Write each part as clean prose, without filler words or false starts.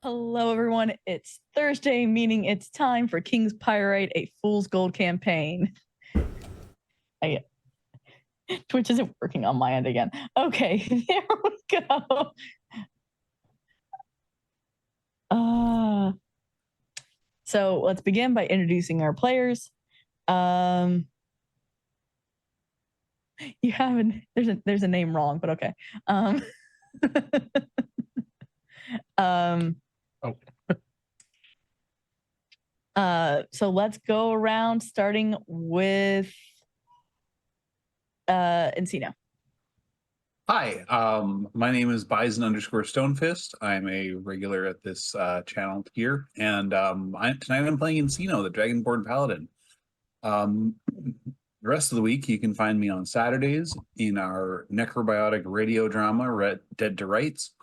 Hello, everyone. It's Thursday, meaning it's time for King's Pyrite, a Fool's Gold campaign. Twitch isn't working on my end again. Okay, there we go. So let's begin by introducing our players. You haven't. There's a name wrong, but okay. So let's go around, starting with Encino. Hi, my name is Bison_Stonefist. I'm a regular at this channel here, and tonight I'm playing Encino, the Dragonborn Paladin. The rest of the week, you can find me on Saturdays in our necrobiotic radio drama, Dead to Rights,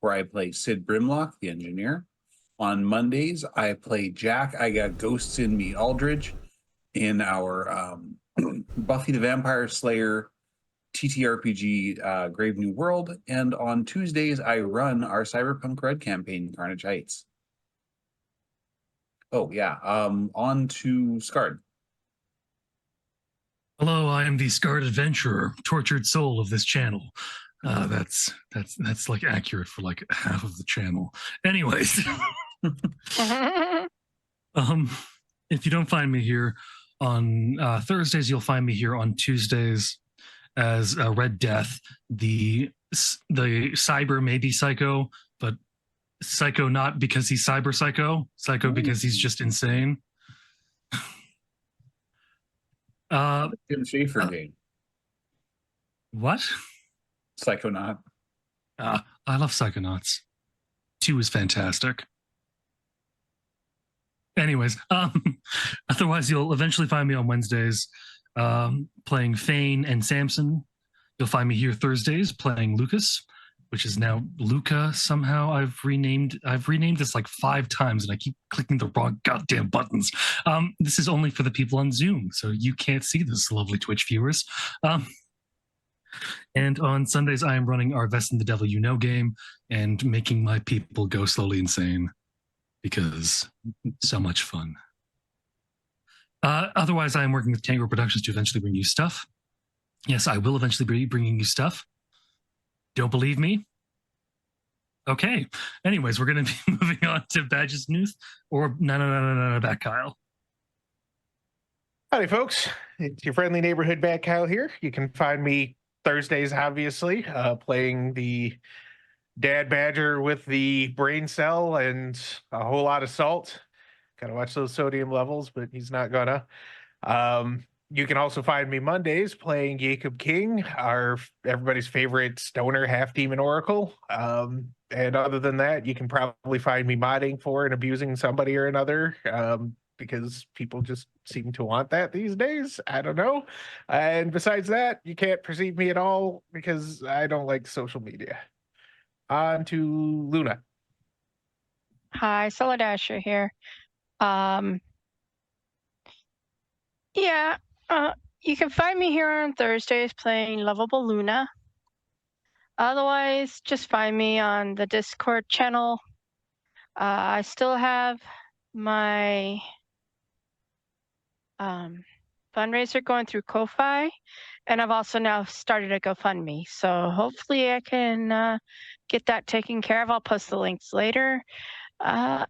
where I play Sid Brimlock, the engineer. On Mondays, I play Jack, I Got Ghosts in Me Aldridge, in our Buffy the Vampire Slayer TTRPG Grave New World, and on Tuesdays I run our Cyberpunk Red campaign, Carnage Heights. Oh yeah, on to Scard. Hello, I am the Scarred Adventurer, tortured soul of this channel. That's like accurate for like half of the channel. Anyways, if you don't find me here on Thursdays, you'll find me here on Tuesdays as Red Death. The cyber may be psycho, but psycho not because he's cyber psycho because he's just insane. Tim Schafer game. What? Psychonaut. I love Psychonauts. 2 is fantastic. Anyways, otherwise you'll eventually find me on Wednesdays playing Fane and Samson. You'll find me here Thursdays playing Lucas, which is now Luca somehow. I've renamed this like 5 times and I keep clicking the wrong goddamn buttons. This is only for the people on Zoom, so you can't see this, lovely Twitch viewers. And on Sundays, I am running our Vest and the Devil You Know game and making my people go slowly insane because so much fun. Otherwise, I am working with Tango Productions to eventually bring you stuff. Yes, I will eventually be bringing you stuff. Don't believe me? Okay. Anyways, we're going to be moving on to Badge's News, or no, back Kyle. Howdy, folks. It's your friendly neighborhood Bat Kyle here. You can find me Thursdays, obviously, playing the Dad Badger with the brain cell and a whole lot of salt. Gotta watch those sodium levels, but he's not gonna. You can also find me Mondays playing Jacob King, everybody's favorite stoner half-demon oracle. And other than that, you can probably find me modding for and abusing somebody or another, because people just seem to want that these days. I don't know. And besides that, you can't perceive me at all because I don't like social media. On to Luna. Hi, Soladasher here. You can find me here on Thursdays playing Lovable Luna. Otherwise, just find me on the Discord channel. I still have my fundraiser going through Ko-Fi, and I've also now started a GoFundMe. So hopefully I can get that taken care of. I'll post the links later. Now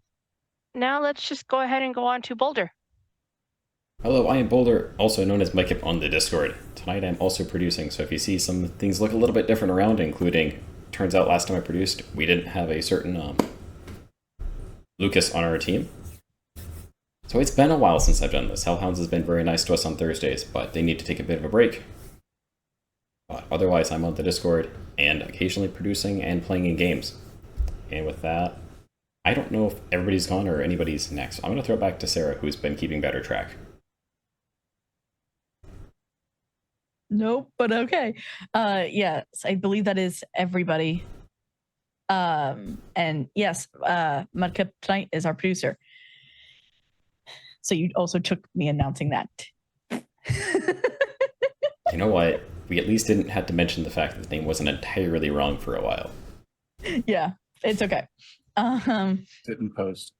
let's just go ahead and go on to Boulder. Hello, I am Boulder, also known as Mike on the Discord. Tonight I'm also producing, so if you see some things look a little bit different around, including, turns out last time I produced, we didn't have a certain Lucas on our team. So it's been a while since I've done this. Hellhounds has been very nice to us on Thursdays, but they need to take a bit of a break. But otherwise, I'm on the Discord, and occasionally producing and playing in games. And with that, I don't know if everybody's gone or anybody's next. I'm going to throw it back to Sarah, who's been keeping better track. Nope, but okay. Yes, I believe that is everybody. And yes, Mudcup tonight is our producer. So you also took me announcing that. You know what? We at least didn't have to mention the fact that the name wasn't entirely wrong for a while. Yeah, it's okay. Didn't post.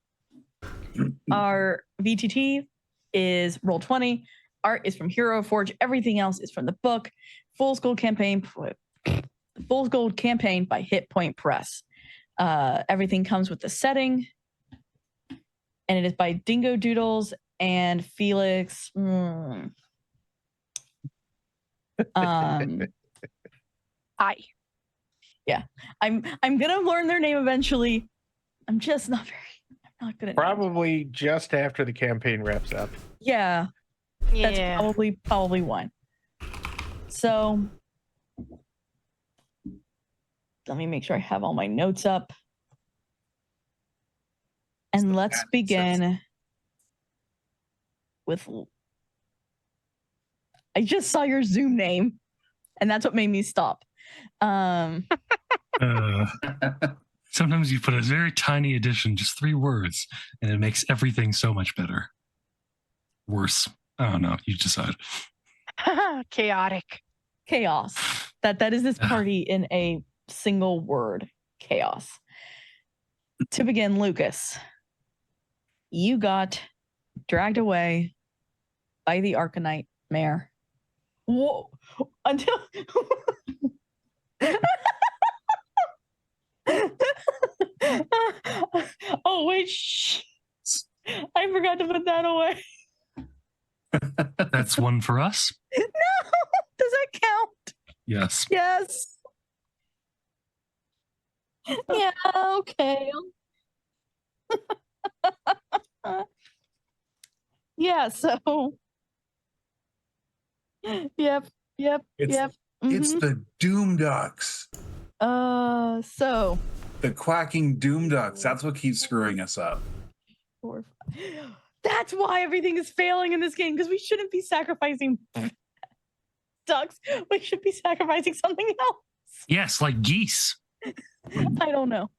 Our VTT is Roll20. Art is from Hero Forge. Everything else is from the book. Fool's Gold Campaign by Hit Point Press. Everything comes with the setting, and it is by Dingo Doodles and Felix. Yeah, I'm gonna learn their name eventually. I'm just not good at names. Probably just after the campaign wraps up. Yeah, that's Yeah. probably one. So let me make sure I have all my notes up. And let's begin with. I just saw your Zoom name, and that's what made me stop. Sometimes you put a very tiny addition, just 3 words, and it makes everything so much better. Worse. I don't know. You decide. Chaotic. Chaos. That is this party in a single word. Chaos. To begin, Lucas, you got dragged away by the Arcanite mare. Whoa! Until. Oh wait, shh. I forgot to put that away. That's one for us. No, does that count? Yes. Yes. Yeah. Okay. Yeah. So. Yep. It's the Doom Ducks. So. The quacking Doom Ducks. That's what keeps screwing us up. 4, 5. That's why everything is failing in this game, because we shouldn't be sacrificing ducks. We should be sacrificing something else. Yes, like geese. I don't know.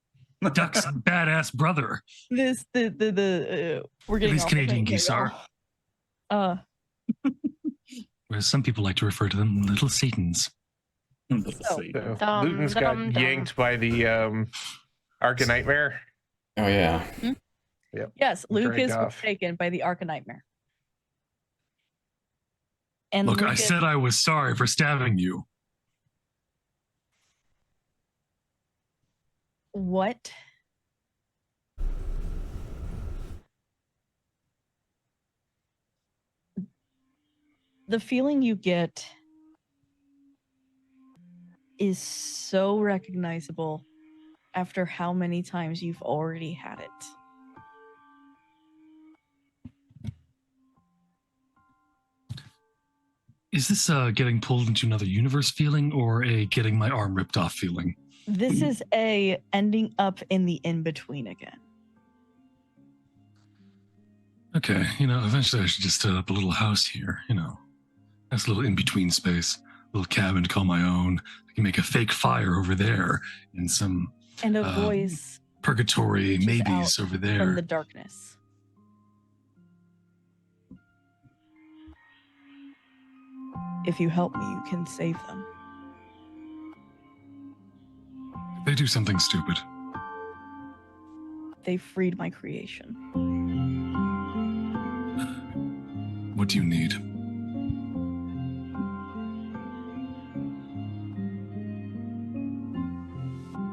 Duck's badass brother. We're getting These off Canadian the geese are. Whereas some people like to refer to them little satans. So, Luton's got yanked by the Arcanite. Oh yeah. Yep. Yes, Lucas was off. taken by the Arcanite. And Look, I Lucas, said I was sorry for stabbing you. what? The feeling you get is so recognizable after how many times you've already had it. Is this getting pulled into another universe feeling or a getting my arm ripped off feeling? This is a ending up in the in-between again. Okay, eventually I should just set up a little house here, That's a little in-between space, a little cabin to call my own. I can make a fake fire over there and some And a voice purgatory reaches maybes out over there. from the darkness. If you help me, you can save them. They do something stupid. They freed my creation. What do you need?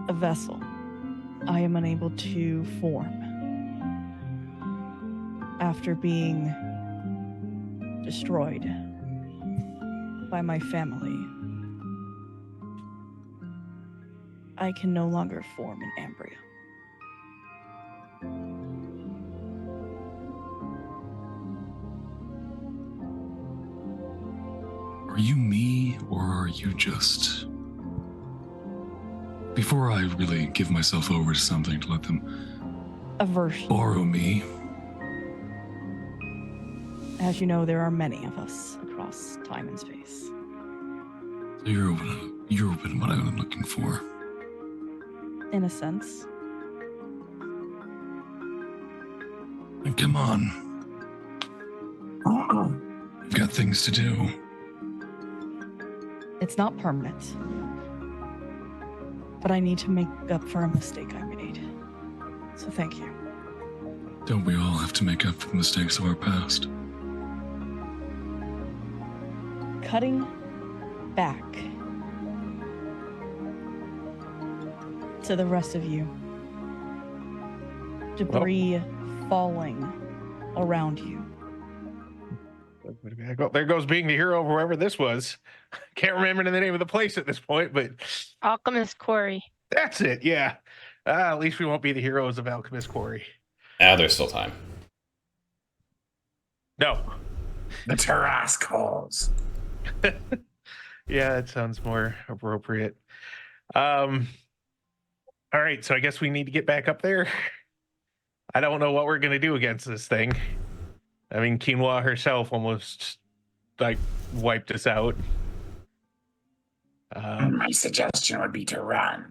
A vessel I am unable to form after being destroyed by my family. I can no longer form an embryo. Are you me, or are you just... Before I really give myself over to something to let them A version. borrow me, As you know, there are many of us across time and space. so you're open what I'm looking for. In a sense. And come on. We've got things to do. It's not permanent. But I need to make up for a mistake I made. So thank you. Don't we all have to make up for the mistakes of our past? Cutting back to the rest of you. Debris falling around you. There goes being the hero of wherever this was. Can't remember the name of the place at this point, but Alchemist Quarry. that's it. Yeah. At least we won't be the heroes of Alchemist Quarry. There's still time. No. The Tarrascals. Yeah, that sounds more appropriate. All right, so I guess we need to get back up there. I don't know what we're gonna do against this thing. I mean, Quinoa herself almost like wiped us out. My suggestion would be to run.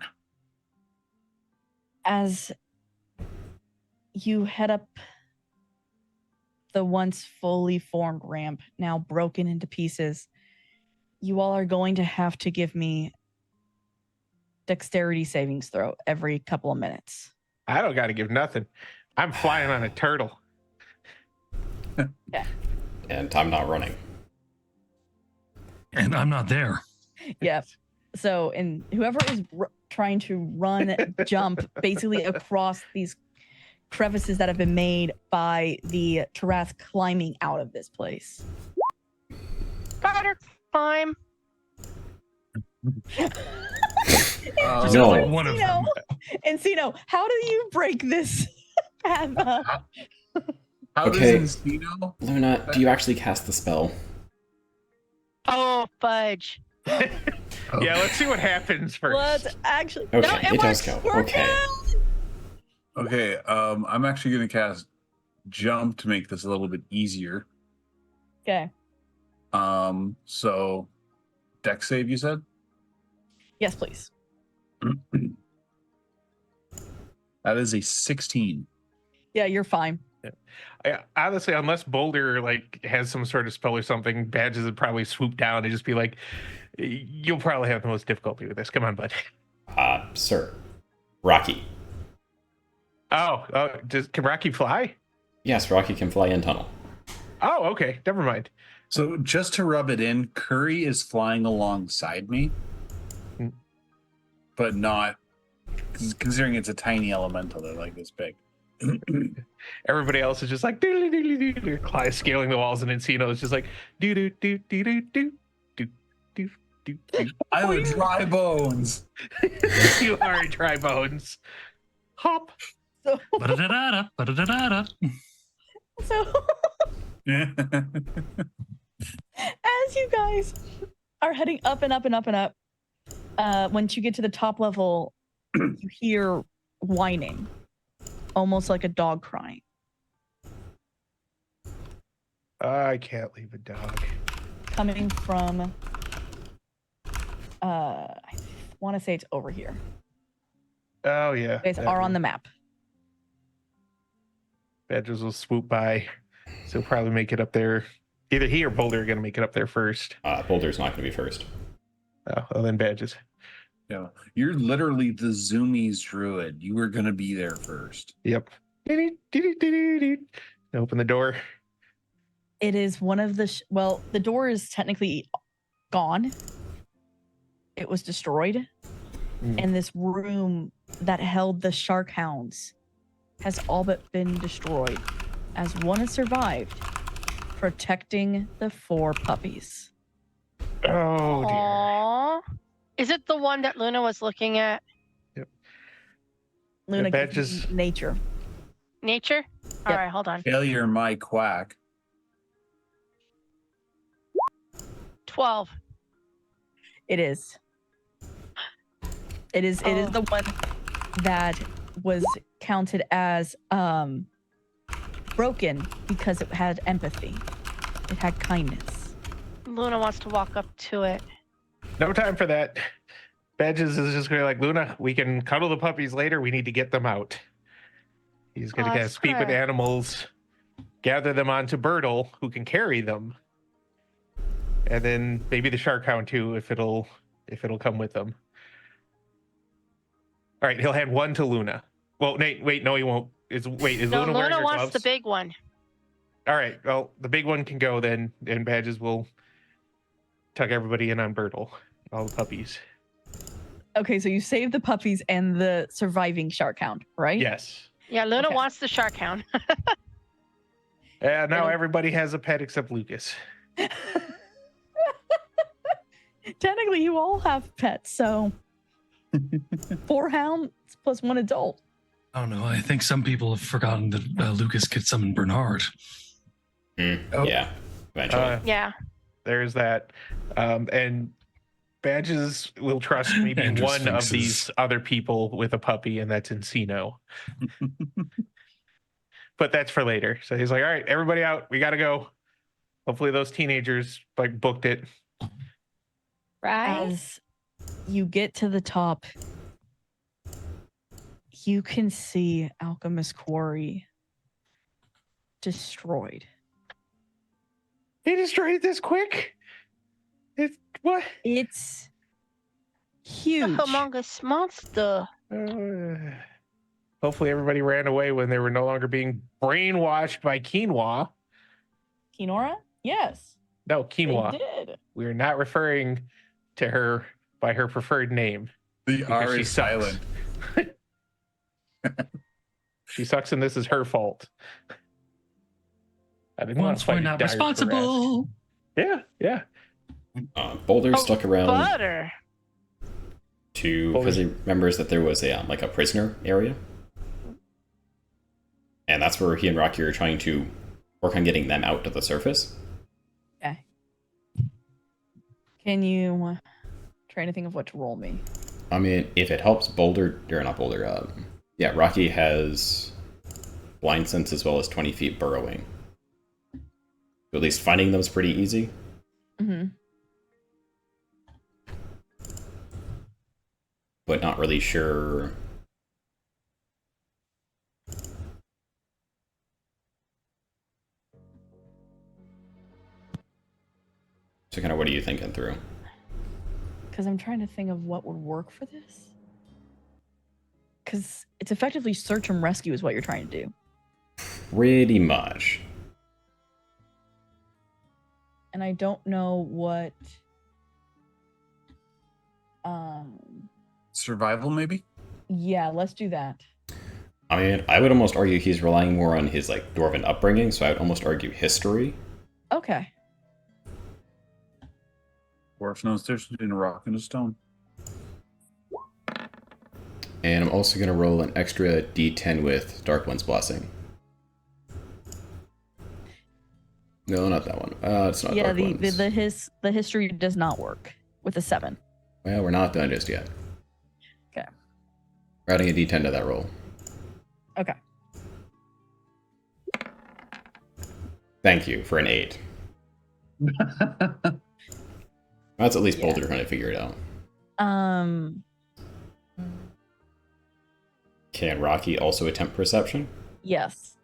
As you head up the once fully formed ramp, now broken into pieces, you all are going to have to give me dexterity savings throw every couple of minutes. I don't got to give nothing. I'm flying on a turtle. And I'm not running. And I'm not there. Yep. So, and whoever is trying to run, jump basically across these crevices that have been made by the Tarath climbing out of this place. Spider climb. Just No. like one of them. Encino, how do you break this path up? How Okay. does Encino? Luna, do you actually cast the spell? Oh, fudge. Yeah, let's see what happens first. Let's actually. Okay, no, it does works. go. Okay. Okay, I'm actually gonna cast jump to make this a little bit easier. Okay. So dex save, you said? Yes, please. That is a 16. Yeah, you're fine. Honestly, unless Boulder like has some sort of spell or something, Badges would probably swoop down and just be like, "You'll probably have the most difficulty with this. Come on, bud." Sir. Rocky. Oh, can Rocky fly? Yes, Rocky can fly in tunnel. Oh, okay. Never mind. So just to rub it in, Curry is flying alongside me, but not considering it's a tiny elemental. They're like this big. Everybody else is just like Clive scaling the walls, and Encino is just like do do do do do do do do do do. I'm a dry bones. You are a dry bones. Hop. So, Ba-da-da-da-da, ba-da-da-da-da. so as you guys are heading up and up and up and up, once you get to the top level, you hear whining, almost like a dog crying. I can't leave a dog. Coming from, I want to say it's over here. Oh yeah. You guys that are on one. the map. Badgers will swoop by, so he'll probably make it up there. Either he or Boulder are gonna make it up there first. Boulder's not going to be first. Oh, well, then Badges. Yeah, you're literally the Zoomies druid. You were gonna be there first. Yep. Open the door. It is one of the well, the door is technically gone. It was destroyed. And this room that held the shark hounds has all but been destroyed, as one has survived, protecting the 4 puppies. Oh dear. Aww. Is it the one that Luna was looking at? Luna, give me Badges. nature. Nature? All Yep. right, hold on. Failure, my Quack. 12. It is. It is the one that was counted as broken because it had empathy. It had kindness. Luna wants to walk up to it. No time for that. Badges is just gonna like, Luna, we can cuddle the puppies later. We need to get them out. He's gonna kind of speak with Oscar. animals, gather them onto Birtle, who can carry them, and then maybe the shark hound too, if it'll come with them. All right, he'll hand one to Luna. Well, Nate, wait, no, he won't. Is No, Luna wearing Luna her wants gloves? the big one. All right. Well, the big one can go then, and Badges will tuck everybody in on Bertle, all the puppies. Okay, so you saved the puppies and the surviving shark hound, right? Yes. Yeah, Luna Okay. wants the shark hound. And now It'll- everybody has a pet except Lucas. Technically, you all have pets, so 4 hounds plus 1 adult. I don't know. I think some people have forgotten that Lucas could summon Bernard. Oh. Yeah, eventually. Yeah. There's that. And Badges will trust maybe And one of Sphinxes. these other people with a puppy, and that's Encino. But that's for later. So he's like, all right, everybody out. We got to go. Hopefully those teenagers like booked it. Right? As you get to the top, you can see Alchemist Quarry destroyed. They destroyed it this quick? What? It's The huge. humongous monster. Hopefully everybody ran away when they were no longer being brainwashed by quinoa. Kinora? Yes, No, quinoa. they did. We are not referring to her by her preferred name. The Because R she is sucks. silent. She sucks and this is her fault. I didn't want Once to fight we're a not dire responsible. harass. Yeah. Boulder Oh, stuck around Butter. because he remembers that there was a like a prisoner area, and that's where he and Rocky are trying to work on getting them out to the surface. Okay. Can you try to think of what to roll me? I mean, if it helps, Boulder or not Boulder, yeah, Rocky has blind sense as well as 20 feet burrowing. So at least finding them is pretty easy. Mm-hmm. But not really sure. So kind of what are you thinking through? Because I'm trying to think of what would work for this. Because it's effectively search and rescue is what you're trying to do. Pretty much. And I don't know what Survival, maybe? yeah, let's do that. I mean, I would almost argue he's relying more on his like dwarven upbringing, so I would almost argue history. Okay. Dwarf knows there's between a rock and a stone. And I'm also going to roll an extra d10 with Dark One's Blessing. No, not that one. It's not Yeah, Dark One's. the history does not work with a 7. Well, we're not done just yet. Okay. We're adding a d10 to that roll. Okay. Thank you for an 8. That's at least Yeah. Boulder trying to figure it out. Can Rocky also attempt perception? Yes.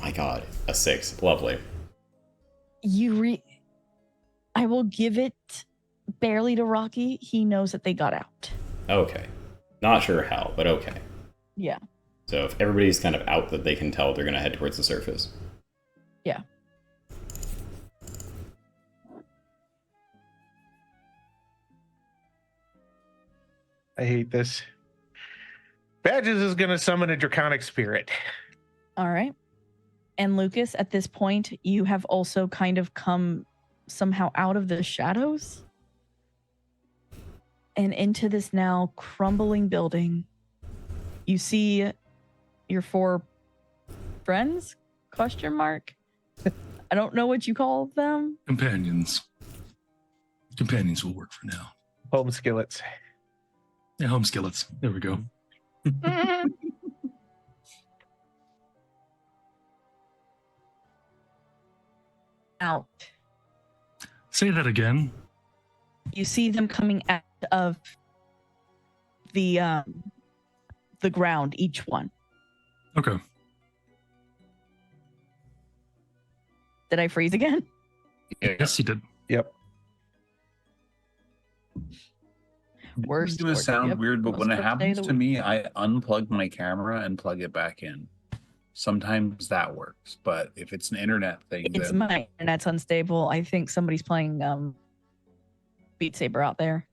My god, a 6. Lovely. I will give it barely to Rocky. He knows that they got out. Okay. Not sure how, but okay. Yeah. So if everybody's kind of out that they can tell, they're going to head towards the surface. Yeah. I hate this. Badges is going to summon a draconic spirit. All right. And Lucas, at this point, you have also kind of come somehow out of the shadows and into this now crumbling building. You see your 4 friends? Question mark. I don't know what you call them. Companions. Companions will work for now. Home skillets. Yeah, home skillets. There we go. Out. Say that again. You see them coming out of the ground, each one. Okay. Did I freeze again? Yeah. Yes, you did. Yep. This Worst is gonna sport. sound Yep, weird, but most when it first day of happens the to week. me, I unplug my camera and plug it back in. Sometimes that works, but if it's an internet thing, It's then my internet's unstable. I think somebody's playing Beat Saber out there.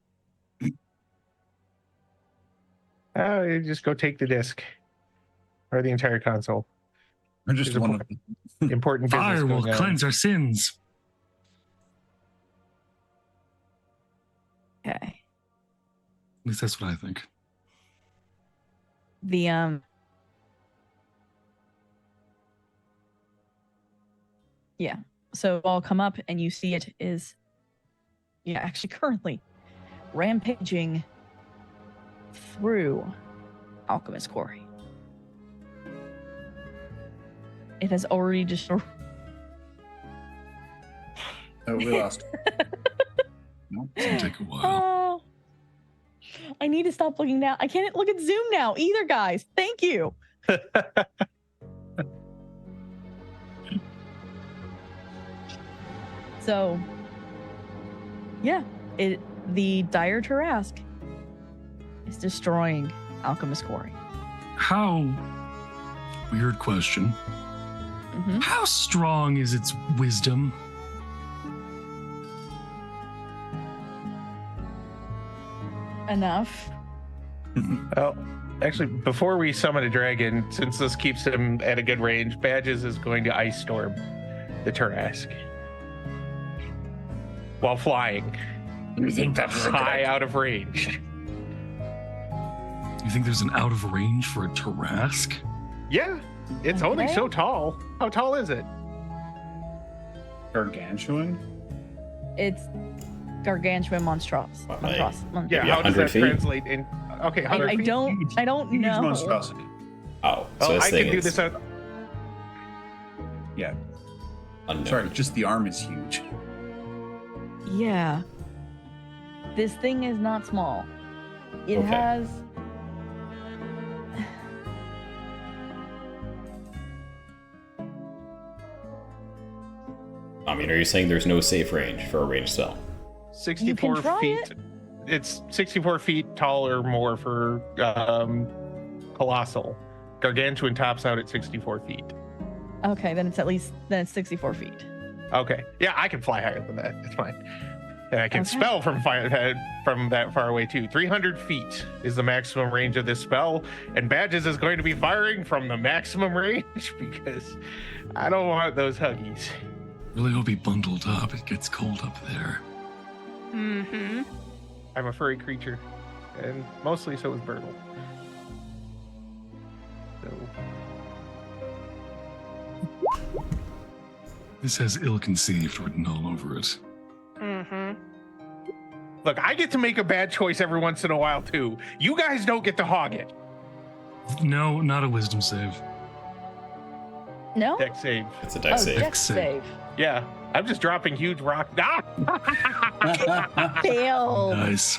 You just go take the disc or the entire console. I just There's want to. Important business Fire will going on. cleanse our sins. Okay. At least that's what I think. The yeah. So all come up and you see it is actually currently rampaging through Alchemist Quarry. It has already destroyed. Oh, we lost. No. It's gonna take a while. Oh, I need to stop looking now. I can't look at Zoom now either, guys. Thank you. So, yeah, the dire Tarrasque is destroying Alchemist Quarry. How? Weird question. Mhm. How strong is its wisdom? Enough. Well, actually, before we summon a dragon, since this keeps him at a good range, Badges is going to Ice Storm the Tarrasque while flying. You think that's High out of range. You think there's an out of range for a Tarrasque? Yeah, it's only Okay. so tall. How tall is it? gargantuan? It's gargantuan monstrous. Like- Yeah, Maybe how does 100 that feet? translate in? Okay, 100 I feet? don't Huge know. monstrosity. Oh, Oh, so this I thing can do is this on. Yeah. unknown. Sorry, just the arm is huge. Yeah. This thing is not small. It Okay. has I mean, are you saying there's no safe range for a ranged spell? 64 try feet. it. It's 64 feet tall or more for colossal. Gargantuan tops out at 64 feet. okay, then it's 64 feet. Okay. Yeah, I can fly higher than that. It's fine. And I can Okay. spell from that far away too. 300 feet is the maximum range of this spell, and Badges is going to be firing from the maximum range because I don't want those huggies. Really hope he bundled up. It gets cold up there. Mm-hmm. I'm a furry creature, and mostly so is Bertle. So This has ill-conceived written all over it. Mm-hmm. look, I get to make a bad choice every once in a while too. You guys don't get to hog it. No, not a wisdom save. No? Deck save. It's a dex save. Dex save. Yeah, I'm just dropping huge rock. Ah! Fail. Nice.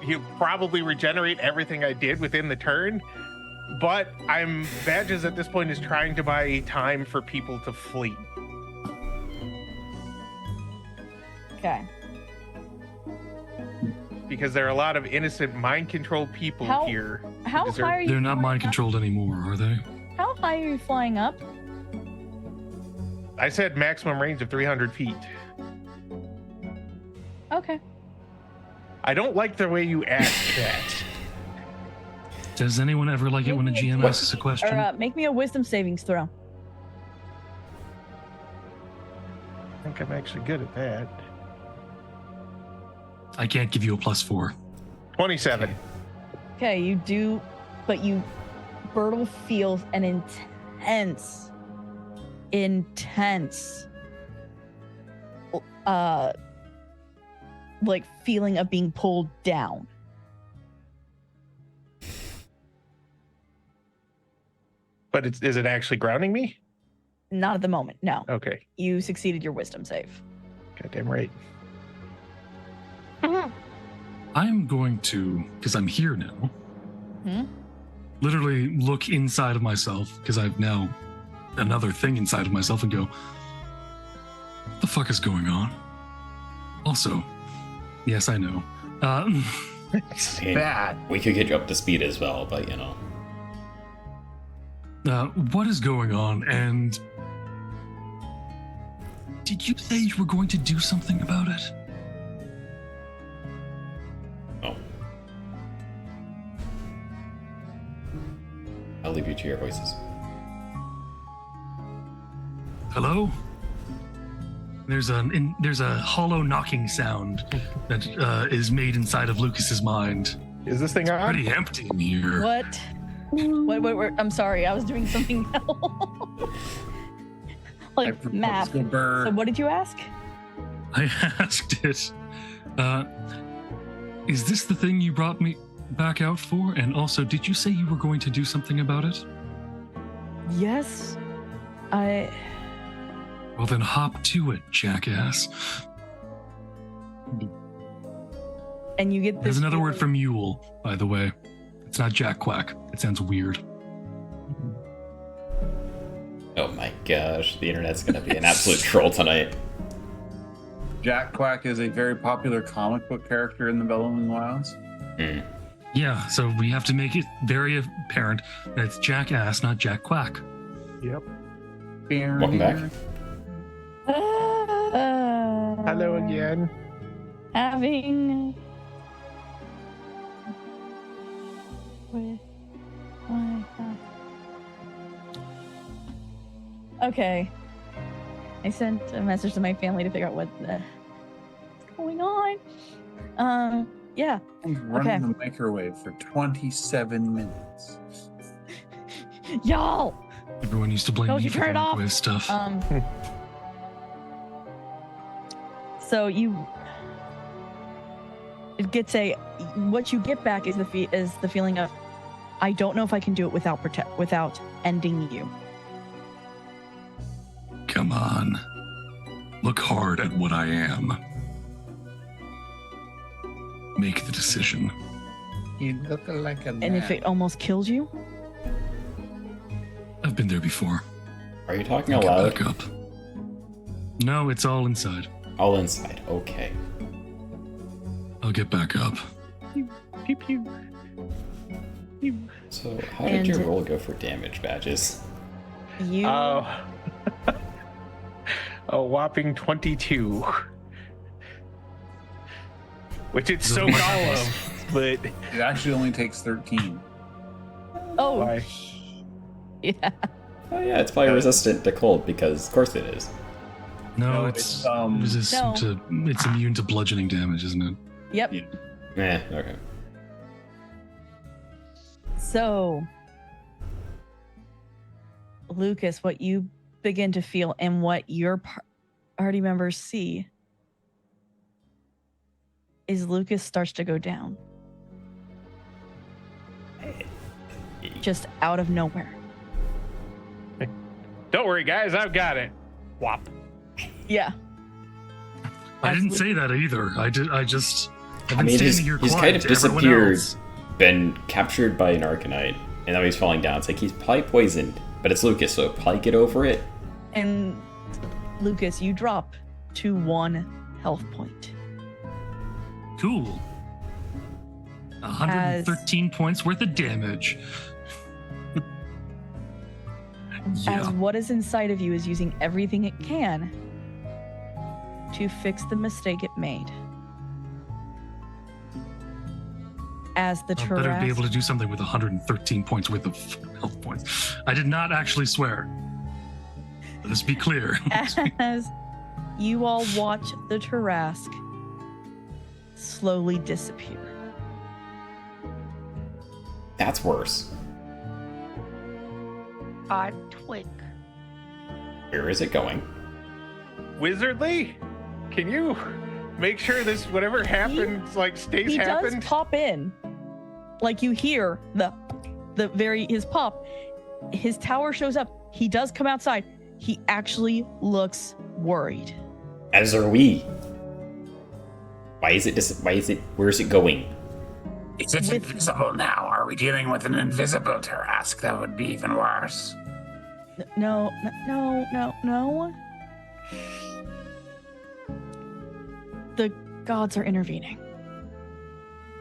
He'll probably regenerate everything I did within the turn, but Badges at this point is trying to buy time for people to flee. Okay. Because there are a lot of innocent mind-controlled people How- here. How deserve- high are you? They're not flying mind up? controlled anymore, are they? How high are you flying up? I said maximum range of 300 feet. Okay. I don't like the way you asked that. Does anyone ever like it when a GM asks a question? Or make me a wisdom savings throw. I think I'm actually good at that. I can't give you a +4. 27. Okay, you do, but Bertle feels an intense, like feeling of being pulled down. But is it actually grounding me? Not at the moment, no. Okay. You succeeded your wisdom save. Goddamn right. I'm going to, because I'm here now, Hmm? literally look inside of myself, because I've now another thing inside of myself, and go, what the fuck is going on? Also, Yes, I know. It's mean, bad. We could get you up to speed as well, but you know. What is going on? And did you say you were going to do something about it? Oh. I'll leave you to your voices. Hello? There's a hollow knocking sound that is made inside of Lucas's mind. Is this thing on? Pretty empty in here. What? Wait, I'm sorry. I was doing something else. I Like propose math. to Burr. So what did you ask? I asked it. Is this the thing you brought me back out for? And also, did you say you were going to do something about it? Yes. Well, then hop to it, jackass. And you get this. There's another word feeling- for mule, by the way. It's not Jack Quack. It sounds weird. Oh my gosh, the internet's gonna be an absolute troll tonight. Jack Quack is a very popular comic book character in the Bellowing Wilds. Hmm. Yeah, so we have to make it very apparent that it's Jackass, not Jack Quack. Yep. Welcome back. Hello again. Having. Wait. Oh my God. Okay. I sent a message to my family to figure out what's going on. Yeah. I'm running Okay. the microwave for 27 minutes. Y'all. Everyone used to blame Don't me you for turn it the off. quiz stuff. So it gets what you get back is the feeling of, I don't know if I can do it without ending you. Come on. Look hard at what I am. Make the decision. You look like a man. And if it almost kills you, I've been there before. Are you talking I'll get aloud? back up. No, it's all inside. All inside. Okay. I'll get back up. Pew pew. Pew. So, how did your And- roll go for damage badges? you A whopping 22. Which it's so Oh my proud goodness. of, but It actually only takes 13. oh why? yeah. Oh yeah, it's probably resistant to cold because, of course, it is. No, No, it's it's, resistant to. It's immune to bludgeoning damage, isn't it? Yep. Yeah. Okay. So, Lucas, what you begin to feel and what your party members see is Lucas starts to go down. Just out of nowhere. Don't worry, guys, I've got it. Whop. Yeah. I didn't Absolutely. say that either. I've I been mean, standing here he's quiet kind of to everyone disappeared, else. been captured by an Arcanite, and now he's falling down. It's like he's probably poisoned, but it's Lucas, so probably get over it. And Lucas, you drop to 1 health point. Cool. 113 points worth of damage. As Yeah. what is inside of you is using everything it can to fix the mistake it made. As the I better be Tarrasque able to do something with 113 points worth of health points. I did not actually swear. Let's be clear. as you all watch the Tarrasque slowly disappear. That's worse. Odd twig. Where is it going? Wizardly? Can you make sure this whatever happens stays He happened? does pop in. Like you hear his pop. His tower shows up. He does come outside. He actually looks worried. As are we. Where's it going? Is it invisible now? Are we dealing with an invisible Tarrasque? That would be even worse. No. The gods are intervening.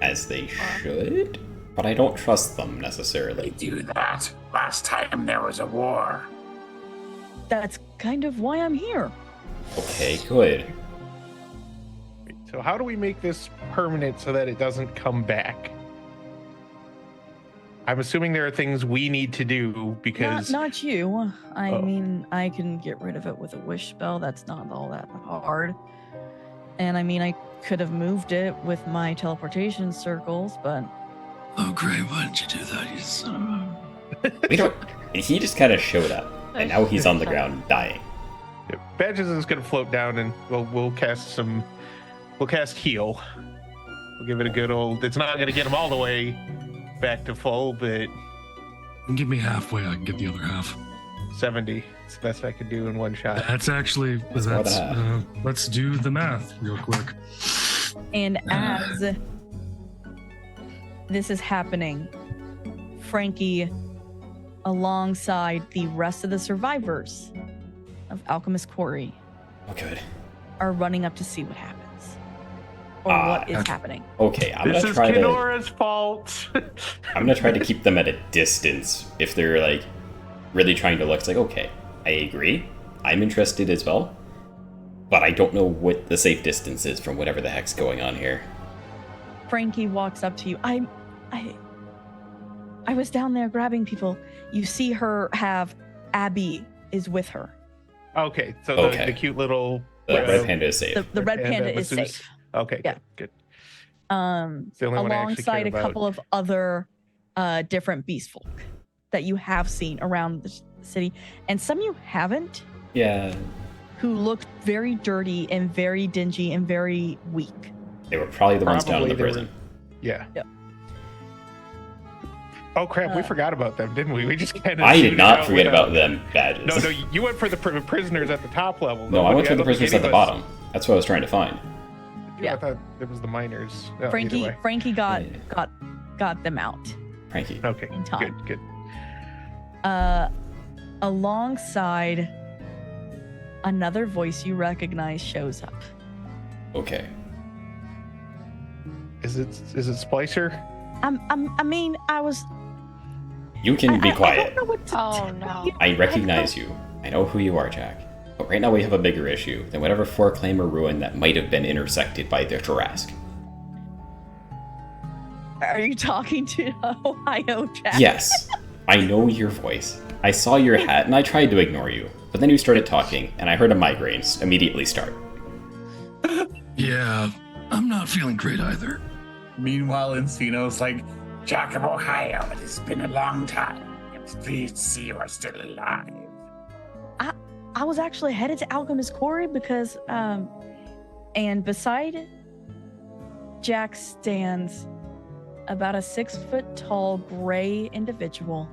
As they should, but I don't trust them They necessarily. do that. Last time there was a war. That's kind of why I'm here. Okay, good. So how do we make this permanent so that it doesn't come back? I'm assuming there are things we need to do because Not you. I Oh. mean, I can get rid of it with a wish spell. That's not all that hard. And I mean, I could have moved it with my teleportation circles, but Oh, great. Why didn't you do that, you son of a... We don't. He just kind of showed up, and now he's on the ground dying. Badges is going to float down and we'll cast heal. We'll give it a good old. It's not going to get him all the way back to full, but Give me halfway, I can get the other half. 70. It's the best I could do in one shot. That's actually... That's more than half. Let's do the math real quick. and as this is happening, Frankie, alongside the rest of the survivors of Alchemist Quarry, Oh, good. are running up to see what happens. Or what is happening. Okay, I'm This gonna is try to. Kenora's fault. I'm gonna try to keep them at a distance if they're like really trying to look. It's like, okay, I agree. I'm interested as well, but I don't know what the safe distance is from whatever the heck's going on here. Frankie walks up to you. I was down there grabbing people. You see her have Abby is with her. Okay, so Okay. The cute little The red panda is safe. The red Panda panda is masseuse. safe. Okay, Yeah. good. It's the only one I actually alongside care a about. couple of other different beast folk that you have seen around the city, and some you haven't, Yeah, who look very dirty and very dingy and very weak. they were probably the ones down in the Probably they prison. Yeah. Yep. Oh crap, we Uh, forgot about them, didn't we? We just kind of. I did not forget about them badges. No, you went for the prisoners at the top level. No, I went for the prisoners at the bottom. bottom. That's what I was trying to find. Yeah. I thought it was the miners. Oh, either Frankie way. got them out Frankie. Okay, in time. good. Alongside another voice you recognize shows up. Okay. Is it Splicer? I mean, I was. You can be I quiet. don't know what to Oh, tell no. you. I recognize you. I know who you are, Jack. But right now we have a bigger issue than whatever foreclaimer ruin that might have been intersected by the Tarrasque. Are you talking to Ohio Jack? Yes, I know your voice. I saw your hat and I tried to ignore you. But then you started talking and I heard a migraine immediately start. Yeah, I'm not feeling great either. Meanwhile, Encino's like, Jack of Ohio, it has been a long time. I'm pleased to see you are still alive. I was actually headed to Alchemist Quarry because, and beside Jack stands about a 6-foot-tall gray individual.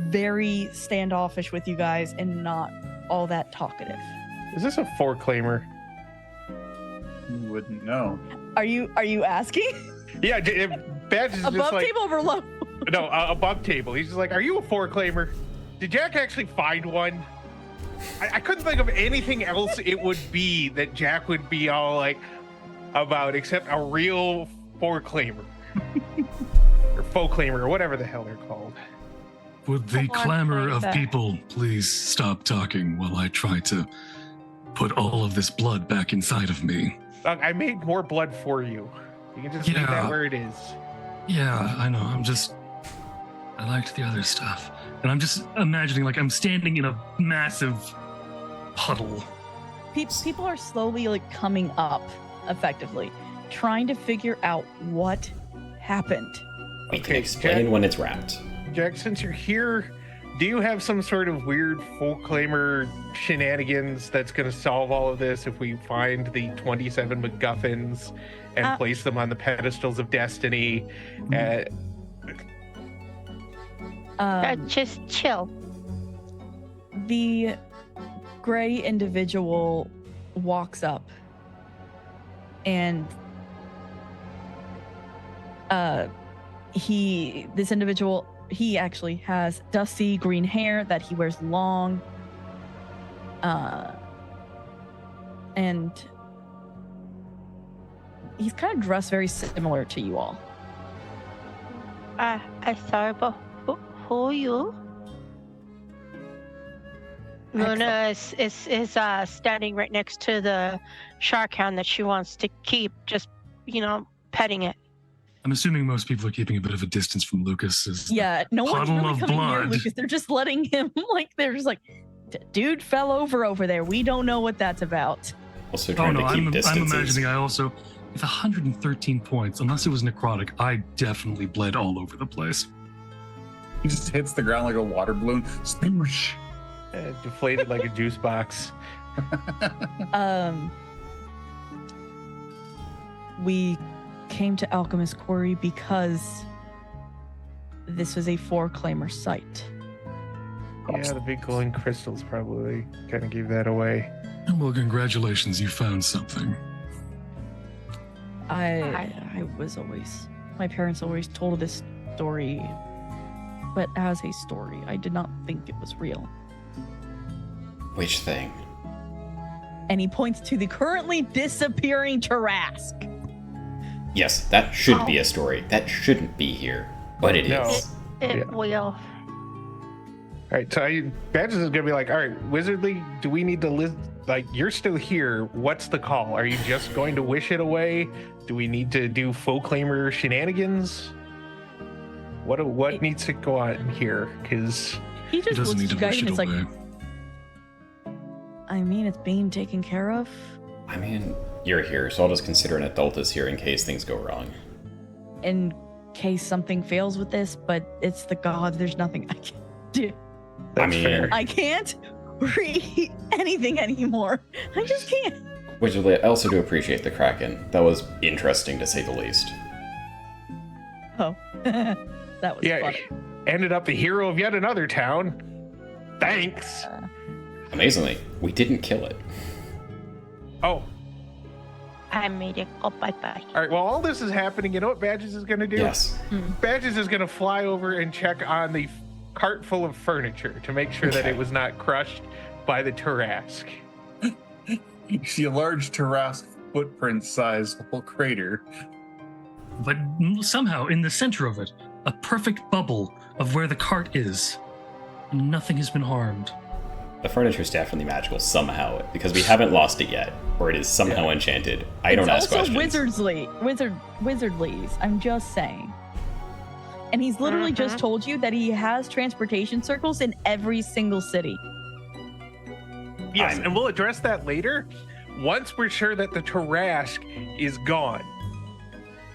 Very standoffish with you guys and not all that talkative. Is this a foreclaimer? You wouldn't know. Are you asking? Yeah, Badge is just Above like table or below? no, above table. He's just like, are you a foreclaimer? Did Jack actually find one? I couldn't think of anything else it would be that Jack would be all like about except a real foreclaimer or folklaimer or whatever the hell they're called. Would the Come on, clamor of Fraser. people please stop talking while I try to put all of this blood back inside of me? I made more blood for you. You can just leave that Yeah. where it is. Yeah, I know. I liked the other stuff. And I'm just imagining like I'm standing in a massive puddle. People are slowly like coming up, effectively, trying to figure out what happened. We can Okay, explain Jack. when it's wrapped. Jack, since you're here, do you have some sort of weird folklaimer shenanigans that's going to solve all of this if we find the 27 MacGuffins and place them on the pedestals of destiny? Just chill. The gray individual walks up and this individual, he actually has dusty green hair that he wears long. And he's kind of dressed very similar to you all. I'm sorry, but who are you? Luna is standing right next to the shark hound that she wants to keep, just, petting it. I'm assuming most people are keeping a bit of a distance from Lucas. Yeah, no one's puddle really of coming near blood. Lucas. They're just letting him, they're just like, dude fell over there. We don't know what that's about. Also trying to keep I'm distances. imagining I also, with 113 points, unless it was necrotic, I definitely bled all over the place. He just hits the ground like a water balloon. Sploosh. Deflated like a juice box. We came to Alchemist Quarry because this was a 4-claimer site. Yeah, the big glowing crystals probably kind of gave that away. Well, congratulations, you found something. My parents always told this story, but as a story, I did not think it was real. Which thing? And he points to the currently disappearing Tarask. Yes, that should be a story. That shouldn't be here, but it No. is. It will. All right, so Badges is gonna be like, all right, Wizardly, do we need to list? Like, you're still here. What's the call? Are you just going to wish it away? Do we need to do Folklaimer shenanigans? What needs to go on here? Because He He just doesn't looks need at to you guys wish and it it's like, away. I mean, it's being taken care of. I mean, you're here, so I'll just consider an adult is here in case things go wrong. In case something fails with this, but it's the gods. There's nothing I can do. that's mean- fair. I can't read anything anymore. I just can't. Which I also do appreciate the Kraken. That was interesting to say the least. Oh, that was Yeah, funny. ended up the hero of yet another town. Thanks. Amazingly, we didn't kill it. Oh, I made it go bye-bye. all right. Well, all this is happening. You know what Badges is gonna do? Yes. Badges is gonna fly over and check on the cart full of furniture to make sure that Okay. it was not crushed by the Tarask. You see a large Tarask footprint-sized whole crater. But somehow, in the center of it, a perfect bubble of where the cart is. Nothing has been harmed. The furniture is definitely magical somehow, because we haven't lost it yet, or it is somehow enchanted. I don't ask It's also questions. Wizardly's. I'm just saying. And he's literally just told you that he has transportation circles in every single city. Yes, and we'll address that later. Once we're sure that the Tarask is gone.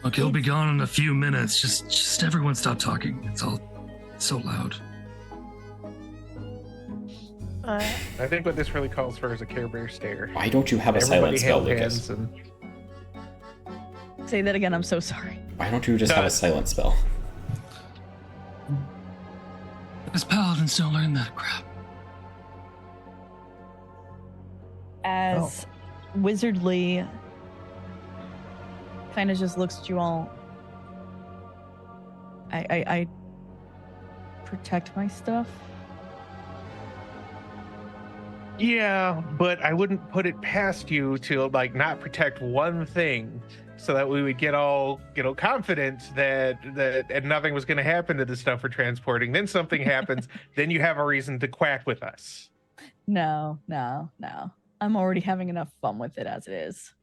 Look, he'll be gone in a few minutes. Just everyone stop talking. It's all so loud. I think what this really calls for is a Care Bear stare. Why don't you have a Everybody silent spell, held Lucas? hands and Say that again. I'm so sorry. Why don't you just have a silent spell? This paladin still learn that crap. As Wizardly kind of just looks at you all. I protect my stuff. Yeah, but I wouldn't put it past you to like not protect one thing, so that we would get all confident that and nothing was going to happen to the stuff we're transporting. Then something happens, then you have a reason to quack with us. No. I'm already having enough fun with it as it is.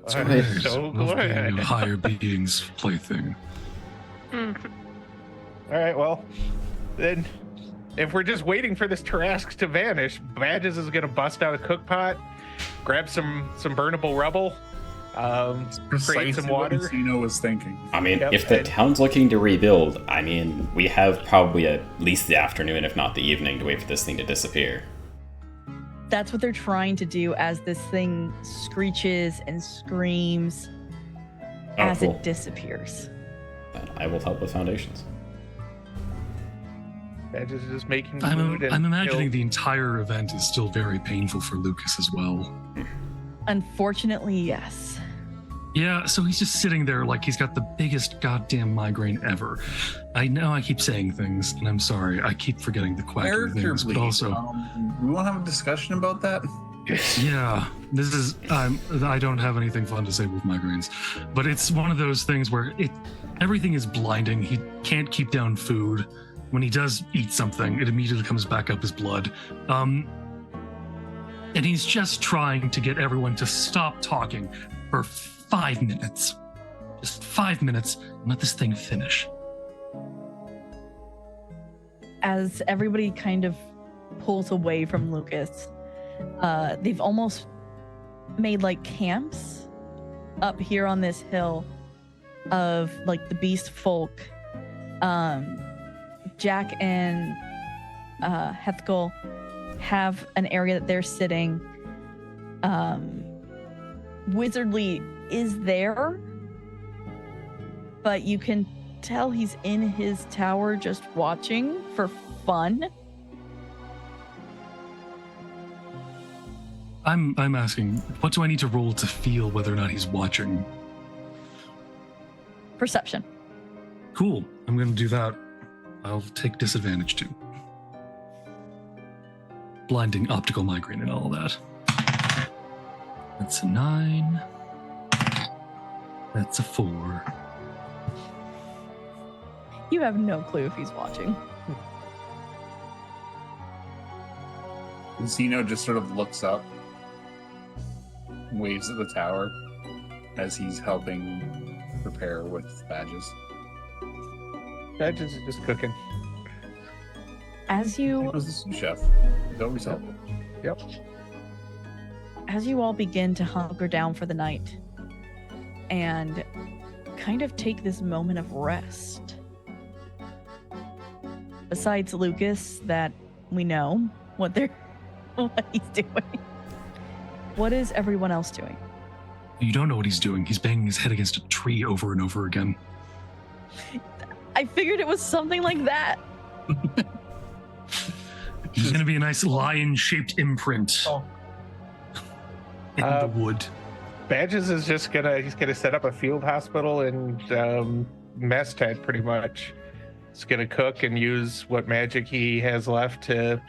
It's I'm great. so Love being glad. a higher being's plaything. All right, well, then if we're just waiting for this Tarask to vanish, Badges is going to bust out a cook pot, grab some burnable rubble, create Precisely some what water. Encino was thinking. I mean, Yep, if the and- town's looking to rebuild, I mean, we have probably at least the afternoon, if not the evening, to wait for this thing to disappear. That's what they're trying to do as this thing screeches and screams Oh, as cool. it disappears. Then I will help with foundations. Badges is just making food. I'm and imagining he'll- the entire event is still very painful for Lucas as well. Unfortunately, yes. Yeah, so he's just sitting there like he's got the biggest goddamn migraine ever. I know I keep saying things, and I'm sorry. I keep forgetting the quacky Character things, but bleed. also We won't have a discussion about that. Yeah, this is. I don't have anything fun to say with migraines, but it's one of those things where everything is blinding. He can't keep down food. When he does eat something, it immediately comes back up as blood. And he's just trying to get everyone to stop talking for 5 minutes. Just 5 minutes, and let this thing finish. As everybody kind of pulls away from Lucas, they've almost made like camps up here on this hill of like the beast folk. Jack and Hethkel have an area that they're sitting. Wizardly is there, but you can tell he's in his tower just watching for fun. I'm asking, what do I need to roll to feel whether or not he's watching? Perception. Cool. I'm going to do that. I'll take disadvantage too. Blinding optical migraine and all that. That's a 9. That's a 4. You have no clue if he's watching. Zeno just sort of looks up, waves at the tower as he's helping prepare with Badges. Badges is just cooking. As He you was the sous chef. He's always helpful. Yep. as you all begin to hunker down for the night and kind of take this moment of rest. Besides Lucas, that we know what he's doing. What is everyone else doing? You don't know what he's doing. He's banging his head against a tree over and over again. I figured it was something like that. There's going to be a nice lion-shaped imprint in the wood. Badges is just he's gonna set up a field hospital and masthead pretty much. He's gonna cook and use what magic he has left to,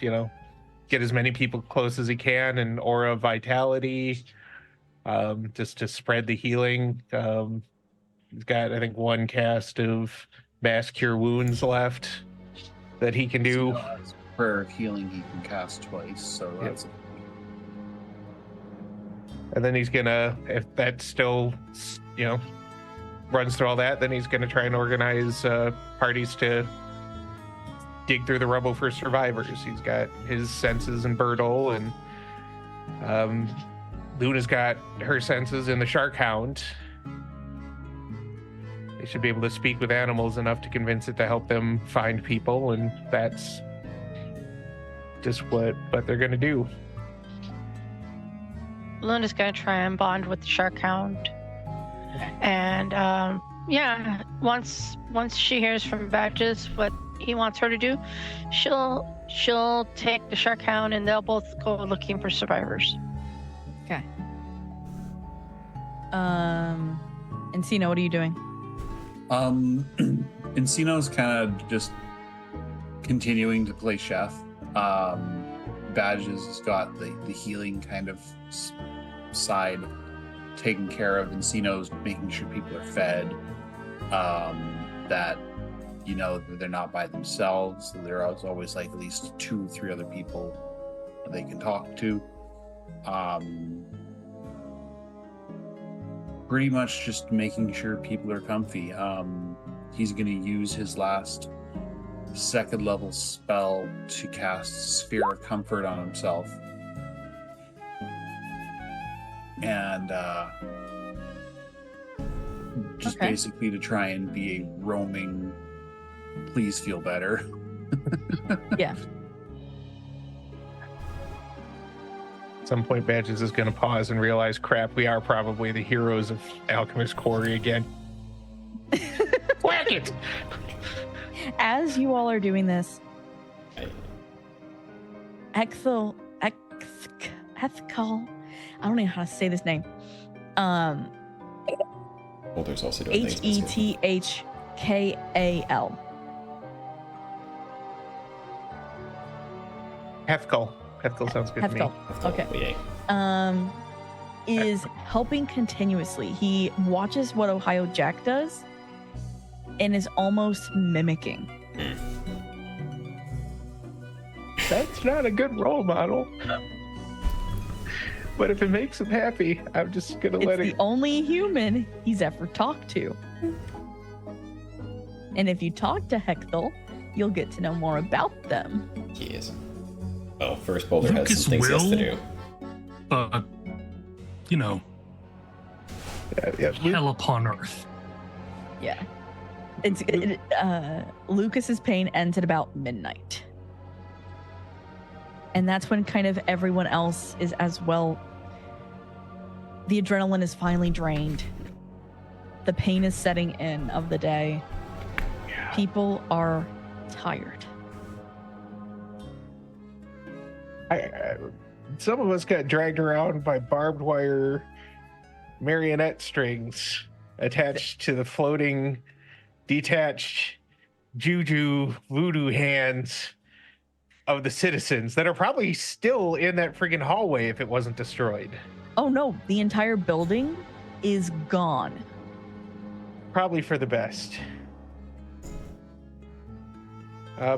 get as many people close as he can, and aura vitality, just to spread the healing. He's got, I think, 1 cast of mass cure wounds left that he can do. Prayer of healing he can cast twice, so that's And then he's gonna, if that still, runs through all that, then he's gonna try and organize parties to dig through the rubble for survivors. He's got his senses in Birdle, and Luna's got her senses in the Shark Hound. They should be able to speak with animals enough to convince it to help them find people, and that's just what they're gonna do. Luna's gonna try and bond with the Shark Hound, and once she hears from Badges what he wants her to do, she'll take the Shark Hound and they'll both go looking for survivors. Okay. Encino, what are you doing? Encino's kind of just continuing to play chef. Badges has got the healing kind of side taken care of. Encino's making sure people are fed, that they're not by themselves. There is always like at least 2 or 3 other people they can talk to. Pretty much just making sure people are comfy. He's going to use his last 2nd level spell to cast Sphere of Comfort on himself. And just basically to try and be a roaming, please feel better. Yeah. At some point, Badges is going to pause and realize, crap, we are probably the heroes of Alchemist Quarry again. Whack it! As you all are doing this, Hethkel, I don't know how to say this name. Boulder's also doing things. Hethkal. Hethkel sounds good to me. Hethkel. Okay. Yay. is helping continuously. He watches what Ohio Jack does and is almost mimicking. That's not a good role model. But if it makes him happy, I'm just gonna It's let the it. only human he's ever talked to. And if you talk to Hecthel, you'll get to know more about them. Yes. Well, first Boulder has Lucas some things he has to will- do. But, you know, Yeah, hell upon earth. Yeah. Lucas's pain ends at about midnight. And that's when kind of everyone else is as well. The adrenaline is finally drained. The pain is setting in of the day. People are tired. Some of us got dragged around by barbed wire marionette strings attached to the floating, detached juju voodoo hands of the citizens that are probably still in that friggin' hallway if it wasn't destroyed. Oh no, the entire building is gone. Probably for the best.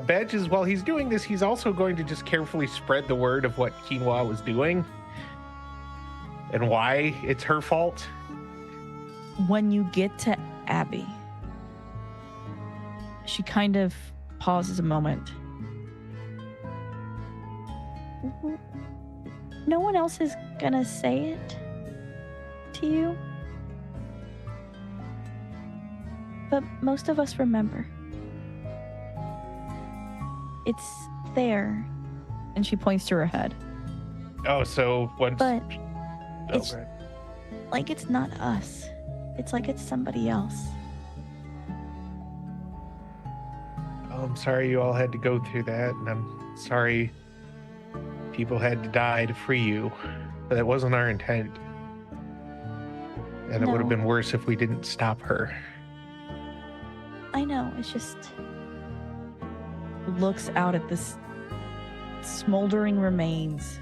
Badges, while he's doing this, he's also going to just carefully spread the word of what Quinoa was doing and why it's her fault. When you get to Abby, she kind of pauses a moment. No one else is gonna say it to you, but most of us remember. It's there. And she points to her head. Oh, so once. But Oh, it's okay. like it's not us. It's like it's somebody else. Oh, I'm sorry you all had to go through that, and I'm sorry people had to die to free you. But that wasn't our intent. And it would have No. been worse if we didn't stop her. I know, it's just looks out at this smoldering remains.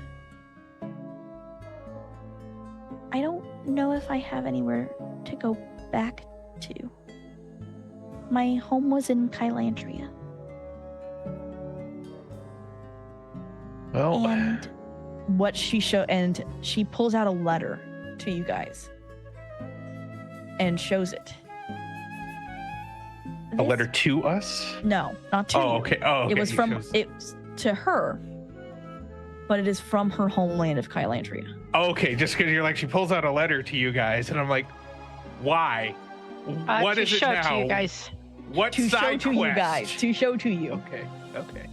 I don't know if I have anywhere to go back to. My home was in Kylandria. Well, And what and she pulls out a letter to you guys and shows it. a This- letter to us? No, not to you. Okay. Oh, okay. It was He from shows- it's to her, but it is from her homeland of Kylandria. Okay, just because you're like, she pulls out a letter to you guys, and I'm like, why? What to is it show now? to you guys. What To show side to quest? you guys. To show to you. Okay. Okay.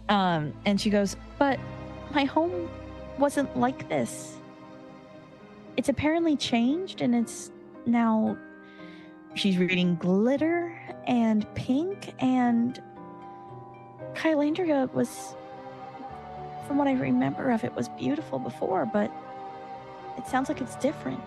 And she goes, but my home wasn't like this. It's apparently changed, and it's now. She's reading glitter and pink, and Kylandria was, from what I remember of it, was beautiful before, but it sounds like it's different.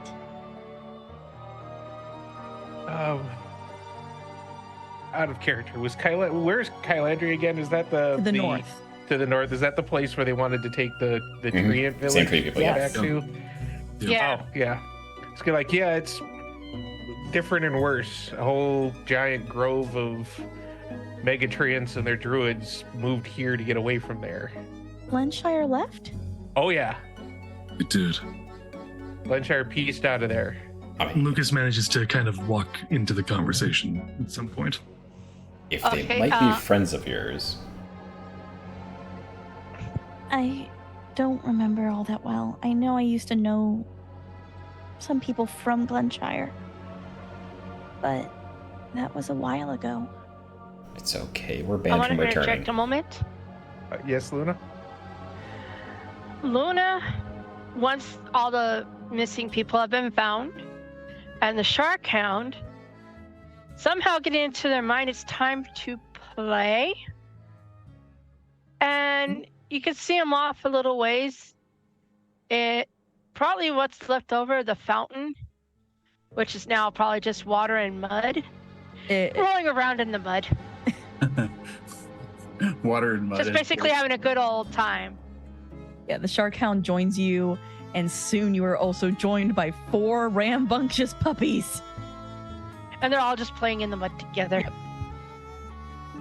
Out of character. Was where's Kylandria again? Is that the To the north. To the north. Is that the place where they wanted to take the Mhm. Treant village Same tree people, back yes. to? Yeah. Oh, yeah. It's like, yeah, it's different and worse. A whole giant grove of Megatreants and their druids moved here to get away from there. Glenshire left? Oh yeah, It did. Glenshire pieced out of there. I mean, Lucas manages to kind of walk into the conversation at some point. if they Okay, might be friends of yours, I don't remember all that well. I know I used to know some people from Glenshire, but that was a while ago. it's okay. We're I banned want from to returning. interject a moment. Yes, Luna. Luna, once all the missing people have been found, and the Shark Hound somehow get into their mind it's time to play, and you can see them off a little ways. It probably what's left over the fountain, which is now probably just water and mud, rolling around in the mud, Water and mud. just and basically force. having a good old time. Yeah, the Shark Hound joins you, And soon you are also joined by 4 rambunctious puppies. And they're all just playing in the mud together.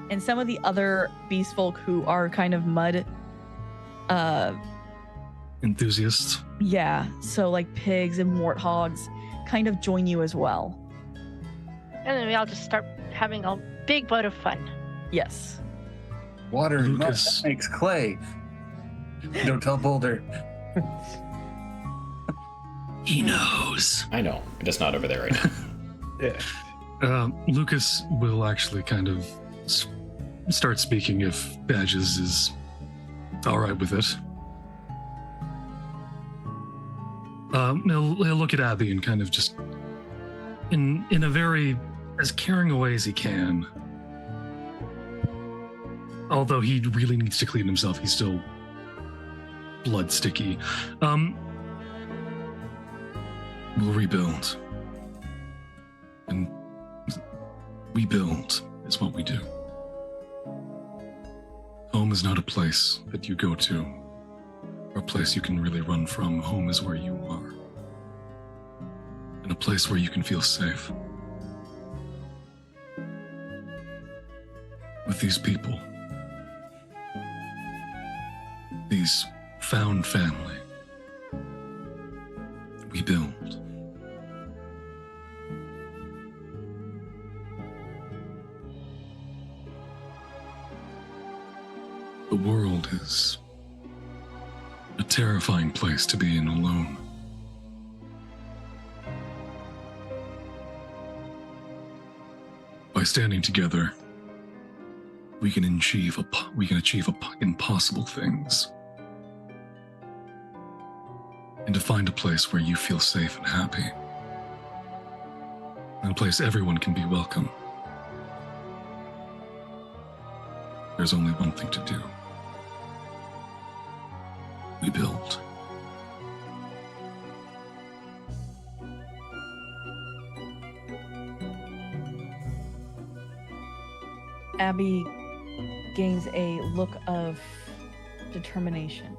And some of the other beast folk who are kind of mud Enthusiasts. yeah, so like pigs and warthogs kind of join you as well. And then we all just start having a big boat of fun. Yes. Water and mud, Lucas. that makes clay. Don't tell Boulder. He knows. I know. I'm just not over there right now. Yeah. Lucas will actually kind of start speaking if Badges is all right with it. He'll look at Abby and kind of just, in a very as caring a way as he can. Although he really needs to clean himself, he's still blood sticky. We'll rebuild. And we build is what we do. Home is not a place that you go to, or a place you can really run from. Home is where you are. And a place where you can feel safe. With these people. These found family. We build. The world is a terrifying place to be in alone. By standing together, we can achieve impossible things. And to find a place where you feel safe and happy. And a place everyone can be welcome. There's only one thing to do. We build. Abby gains a look of determination.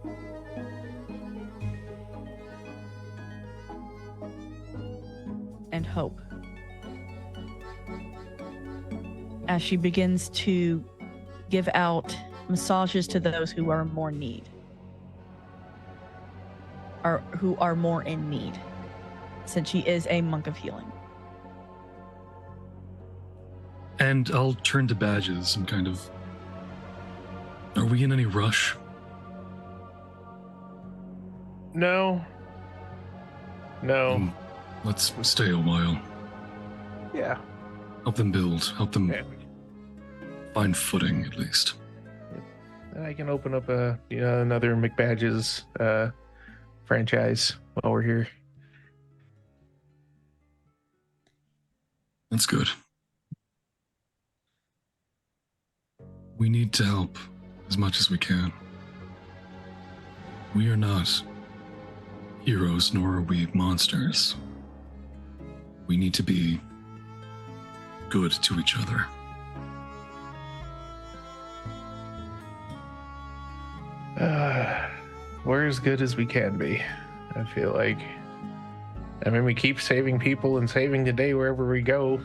And hope. As she begins to give out massages to those who are more need. Or who are more in need. Since she is a monk of healing. And I'll turn to Badges and kind of... Are we in any rush? No. Let's stay a while. Yeah. Help them build. Help them Yeah. find footing, at least. I can open up another McBadges franchise while we're here. That's good. We need to help as much as we can. We are not heroes, nor are we monsters. We need to be good to each other. We're as good as we can be, I feel like. I mean, we keep saving people and saving the day wherever we go,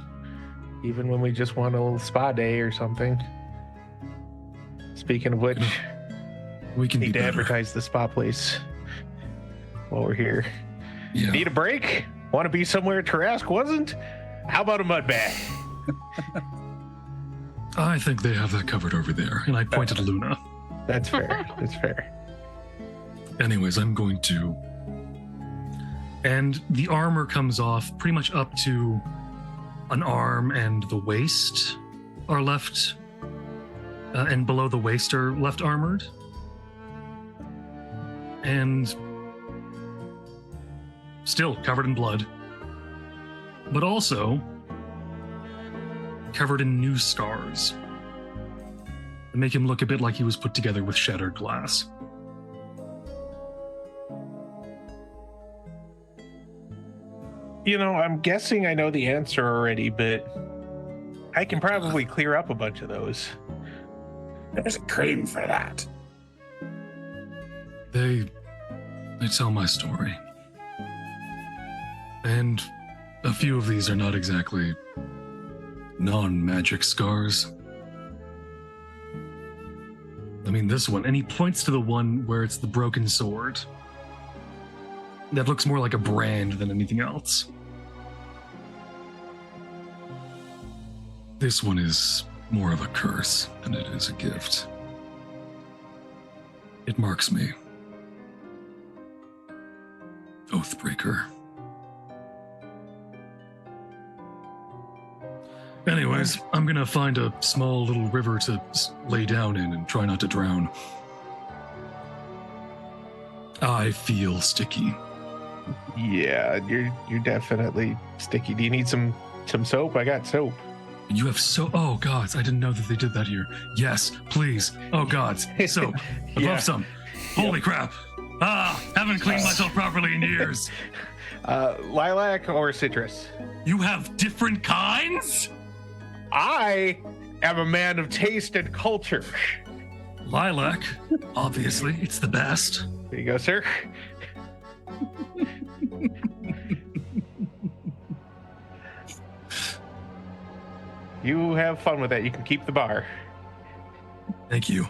even when we just want a little spa day or something. Speaking of which, We can need be to better. advertise the spa place while we're here. Yeah. Need a break? Want to be somewhere Tarask wasn't? How about a mud bath? I think they have that covered over there. And I pointed to Luna. That's fair. That's fair. Anyways, I'm going to... And the armor comes off pretty much up to an arm, and the waist are left, and below the waist are left armored. And still covered in blood, but also covered in new scars that make him look a bit like he was put together with shattered glass. You know, I'm guessing I know the answer already, but I can probably clear up a bunch of those. There's a cream for that. They I tell my story. And a few of these are not exactly non-magic scars. I mean, this one, and he points to the one where it's the broken sword. That looks more like a brand than anything else. This one is more of a curse than it is a gift. It marks me. Oathbreaker. Anyways, I'm gonna find a small little river to lay down in and try not to drown. I feel sticky. Yeah, you're definitely sticky. Do you need some soap? I got soap. You have so. Oh gods, I didn't know that they did that here. Yes, please. Oh gods, soap. I'd Yeah. love some. Holy crap! Haven't cleaned myself properly in years. Lilac or citrus? You have different kinds? I am a man of taste and culture. Lilac, obviously, it's the best. There you go, sir. You have fun with that. You can keep the bar. Thank you.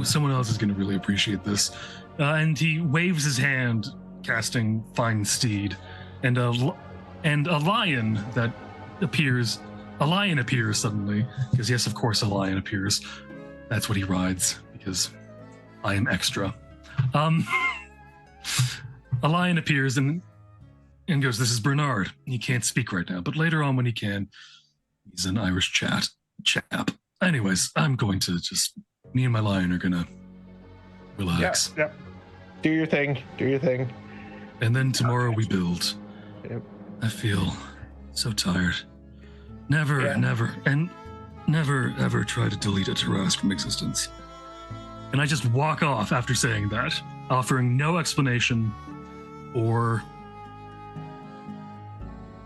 Someone else is going to really appreciate this. And he waves his hand, casting Fine Steed, and a lion that appears. A lion appears suddenly, because yes, of course, a lion appears. That's what he rides, because I am extra. A lion appears and goes, "This is Bernard. He can't speak right now, but later on when he can, he's an Irish chap. Anyways, I'm going to me and my lion are gonna relax. Yep. Do your thing. And then tomorrow we build. Yep. I feel so tired. Never ever try to delete a Taras from existence." And I just walk off after saying that, offering no explanation or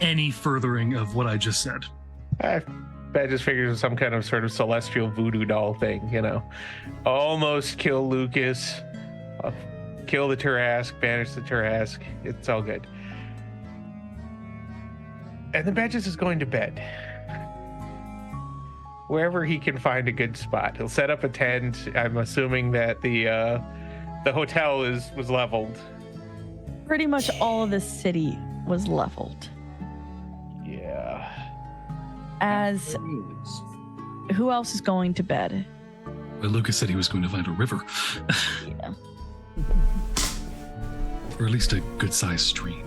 any furthering of what I just said. I just figured it was some kind of sort of celestial voodoo doll thing, Almost kill Lucas, kill the Tarask, banish the Tarask. It's all good. And then Badges is going to bed. Wherever he can find a good spot. He'll set up a tent. I'm assuming that the hotel was leveled. Pretty much all of the city was leveled. Yeah. As who else is going to bed? Well, Lucas said he was going to find a river. Yeah. Or at least a good-sized stream.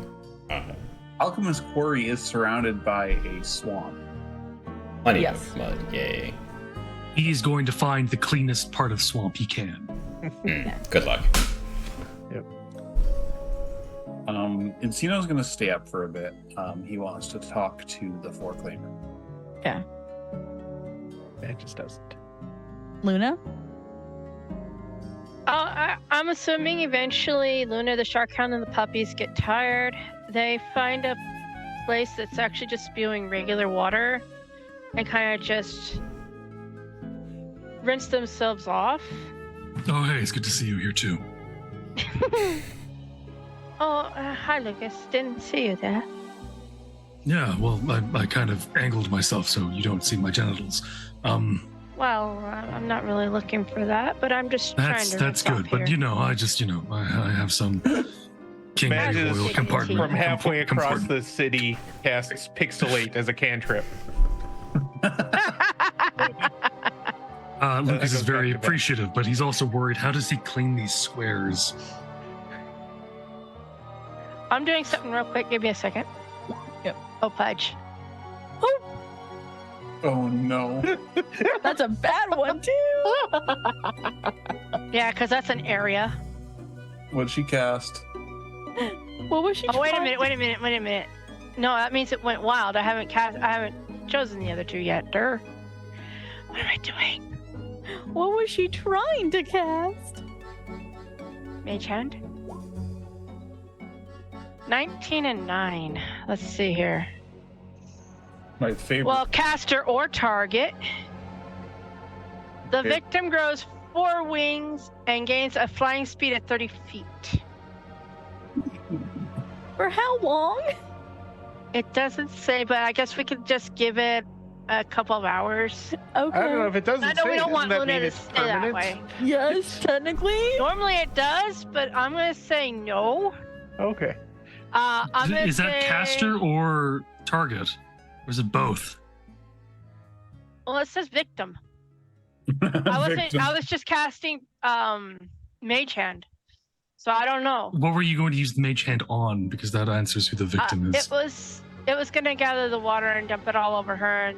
Alchemist Quarry is surrounded by a swamp. Plenty Yes. of mud, yay. He's going to find the cleanest part of swamp he can. Good luck. Encino's going to stay up for a bit. He wants to talk to the Foreclaimer. Yeah. Badges doesn't. Luna? I'm assuming eventually Luna, the Shark Hound, and the puppies get tired. They find a place that's actually just spewing regular water and kind of just rinse themselves off. Oh, hey, it's good to see you here too. Hi, Lucas. Didn't see you there. Yeah, well, I kind of angled myself so you don't see my genitals. Well, I'm not really looking for that, but I'm just trying to. That's good, but I have some king Badges oil compartment from halfway across compartment. the city casts Pixelate as a cantrip. Lucas is goes very back to bed. appreciative, but he's also worried. How does he clean these squares? I'm doing something real quick. Give me a second. Yep. Oh, Pudge. Oh no. That's a bad one too. Yeah, because that's an area. What'd she cast? What was she? Oh, wait a trying minute. No, that means it went wild. I haven't chosen the other two yet. What am I doing? What was she trying to cast? Mage Hand. 19 and 9. Let's see here. My favorite. Well, caster or target. The Okay. victim grows 4 wings and gains a flying speed at 30 feet. For how long? It doesn't say, but I guess we could just give it a couple of hours. Okay. I don't know if it doesn't I know say. we don't Doesn't want that Luna mean to it's stay that permanent? way. Yes, technically. Normally it does, but I'm gonna say no. Okay. I'm gonna Is that say- caster or target? Or is it both? Well, it says victim. I was just casting mage hand, so I don't know. What were you going to use the mage hand on? Because that answers who the victim is. It was gonna gather the water and dump it all over her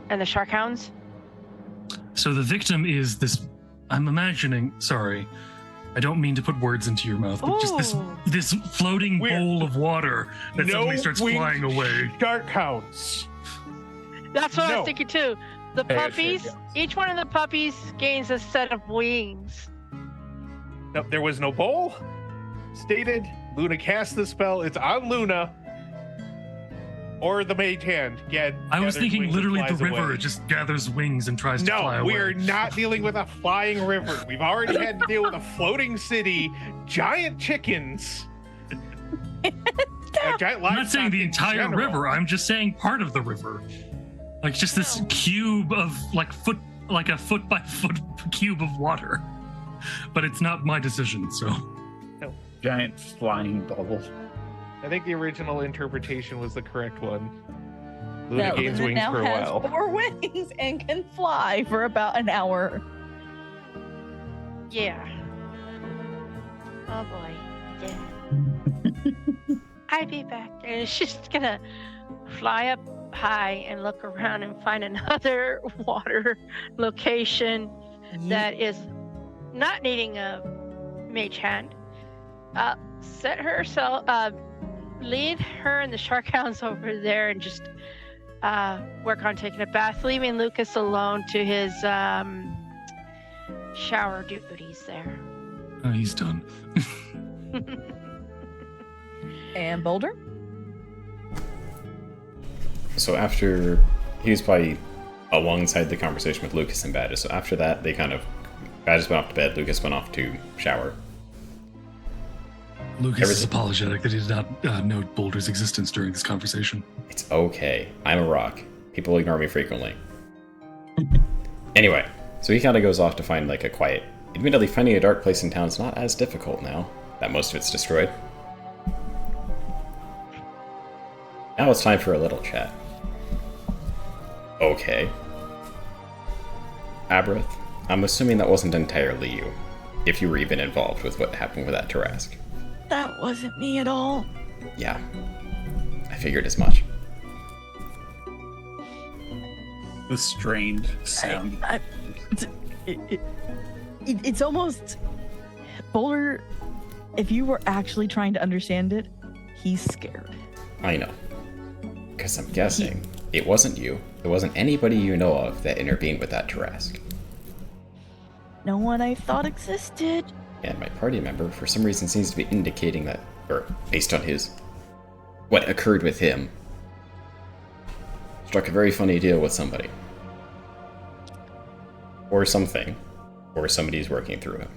and the shark hounds. So the victim is this. I'm imagining. Sorry, I don't mean to put words into your mouth, but just Ooh. this floating Weird. bowl of water that suddenly starts winged flying away. Shark hounds. That's what I No. was thinking too. The Hey, puppies, sure, each one of the puppies gains a set of wings. No, there was no bowl. Stated. Luna cast the spell. It's on Luna. Or the mage hand. I was gathers thinking wings and literally the flies river away. just gathers wings and tries to fly No, away. we are not dealing with a flying river. We've already had to deal with a floating city, giant chickens. Giant I'm not saying livestock the in entire general. river. I'm just saying part of the river, like just this cube of like a foot by foot cube of water. But it's not my decision, so Giant flying bubble. I think the original interpretation was the correct one. Luna That gains Luna wings now for a has while. 4 wings and can fly for about an hour. Yeah. Oh boy. Yeah. I'll be back. And it's just gonna fly up high and look around and find another water location that is not needing a mage hand. Set herself, lead her and the shark hounds over there and just work on taking a bath, leaving Lucas alone to his shower duties there. he's done. And Boulder? So after he was probably alongside the conversation with Lucas and Badges. So after that, Badges went off to bed. Lucas went off to shower. Lucas is apologetic that he did not know Boulder's existence during this conversation. It's okay. I'm a rock. People ignore me frequently. Anyway, so he kind of goes off to find like a quiet. Admittedly, finding a dark place in town is not as difficult now that most of it's destroyed. Now it's time for a little chat. Okay. Abrath, I'm assuming that wasn't entirely you, if you were even involved with what happened with that Tarask. That wasn't me at all. Yeah, I figured as much. The strained sound. It's almost Boulder. If you were actually trying to understand it, he's scared. I know. Because I'm guessing it wasn't you. It wasn't anybody you know of that intervened with that Tarask. No one I thought existed. And my party member, for some reason, seems to be indicating that, or based on what occurred with him, struck a very funny deal with somebody. Or something. Or somebody's working through him.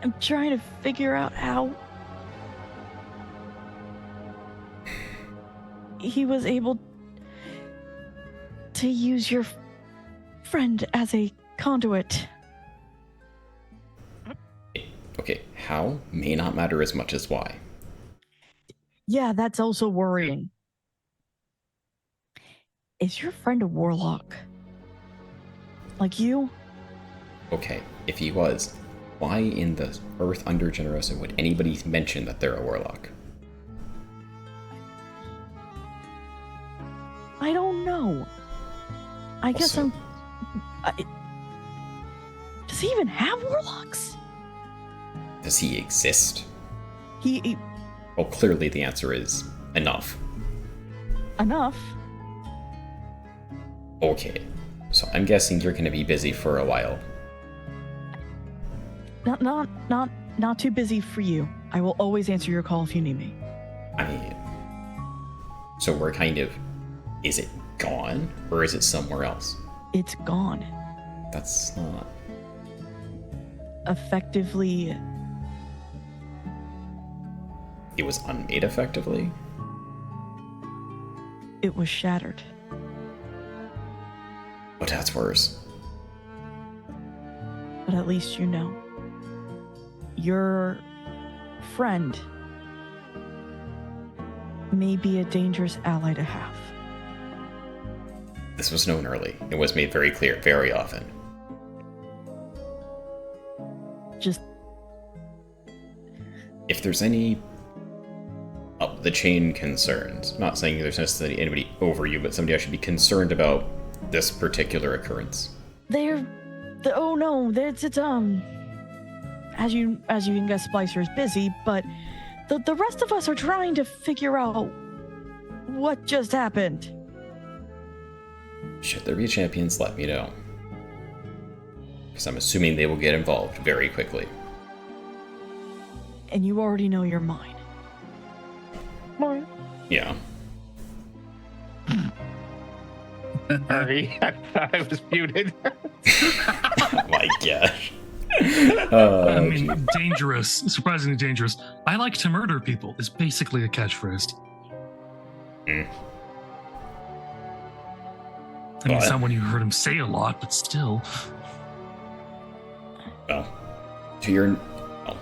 I'm trying to figure out how he was able to use your friend as a conduit. Okay, how may not matter as much as why. Yeah, that's also worrying. Is your friend a warlock? Like you? Okay, if he was, why in the earth under Generosa would anybody mention that they're a warlock? I don't know. I guess Also- does he even have warlocks? Does he exist? He Well, clearly the answer is enough. enough. Okay, so I'm guessing you're gonna be busy for a while. Not too busy for you. I will always answer your call if you need me. I mean, so we're kind of, is it gone or is it somewhere else? It's gone. That's not. effectively. It was unmade effectively? It was shattered. Oh, that's worse. But at least you know. Your friend may be a dangerous ally to have. This was known early. It was made very clear very often. Just If there's any up the chain concerns, not saying there's necessarily anybody over you, but somebody I should be concerned about this particular occurrence. oh no, it's as you can guess, Splicer's busy, but the rest of us are trying to figure out what just happened. Should there be champions, let me know. Because I'm assuming they will get involved very quickly. And you already know you're mine. Yeah. Sorry, I thought I was muted. Oh my gosh. I mean, dangerous, surprisingly dangerous. I like to murder people is basically a catchphrase. Mm. I mean, it's What? not one you heard him say a lot, but still. Well, to your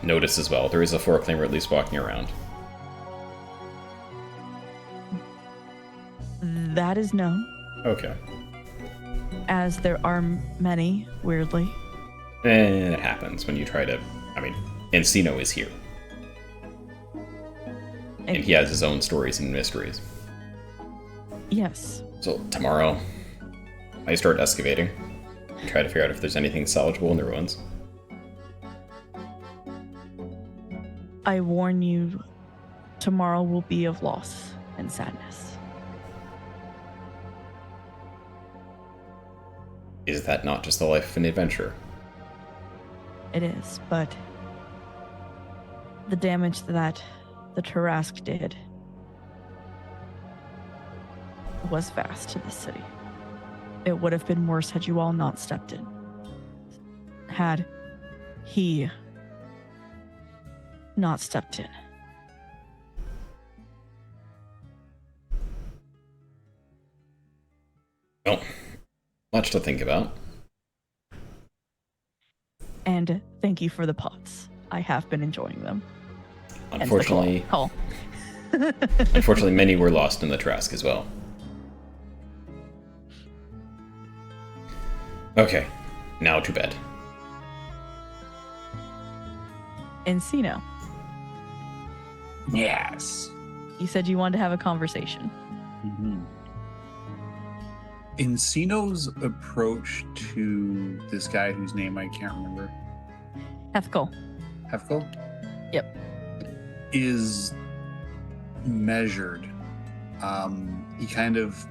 notice as well, there is a foreclaimer at least walking around. That is known, Okay. as there are many, weirdly. And it happens when you try to... I mean, Encino is here. And he has his own stories and mysteries. Yes. So tomorrow, I start excavating. Try to figure out if there's anything salvageable in the ruins. I warn you, tomorrow will be of loss and sadness. Is that not just the life of an adventurer? It is, but the damage that the Tarask did was vast to the city. It would have been worse had you all not stepped in. Had he not stepped in. Well, much to think about. And thank you for the pots. I have been enjoying them. Hence the Unfortunately, call. unfortunately, many were lost in the Trask as well. Okay, now to bed. Encino, Yes. you said you wanted to have a conversation. Mm-hmm. Encino's approach to this guy whose name I can't remember, Hethkel. Hefkel? Yep. Is measured. He kind of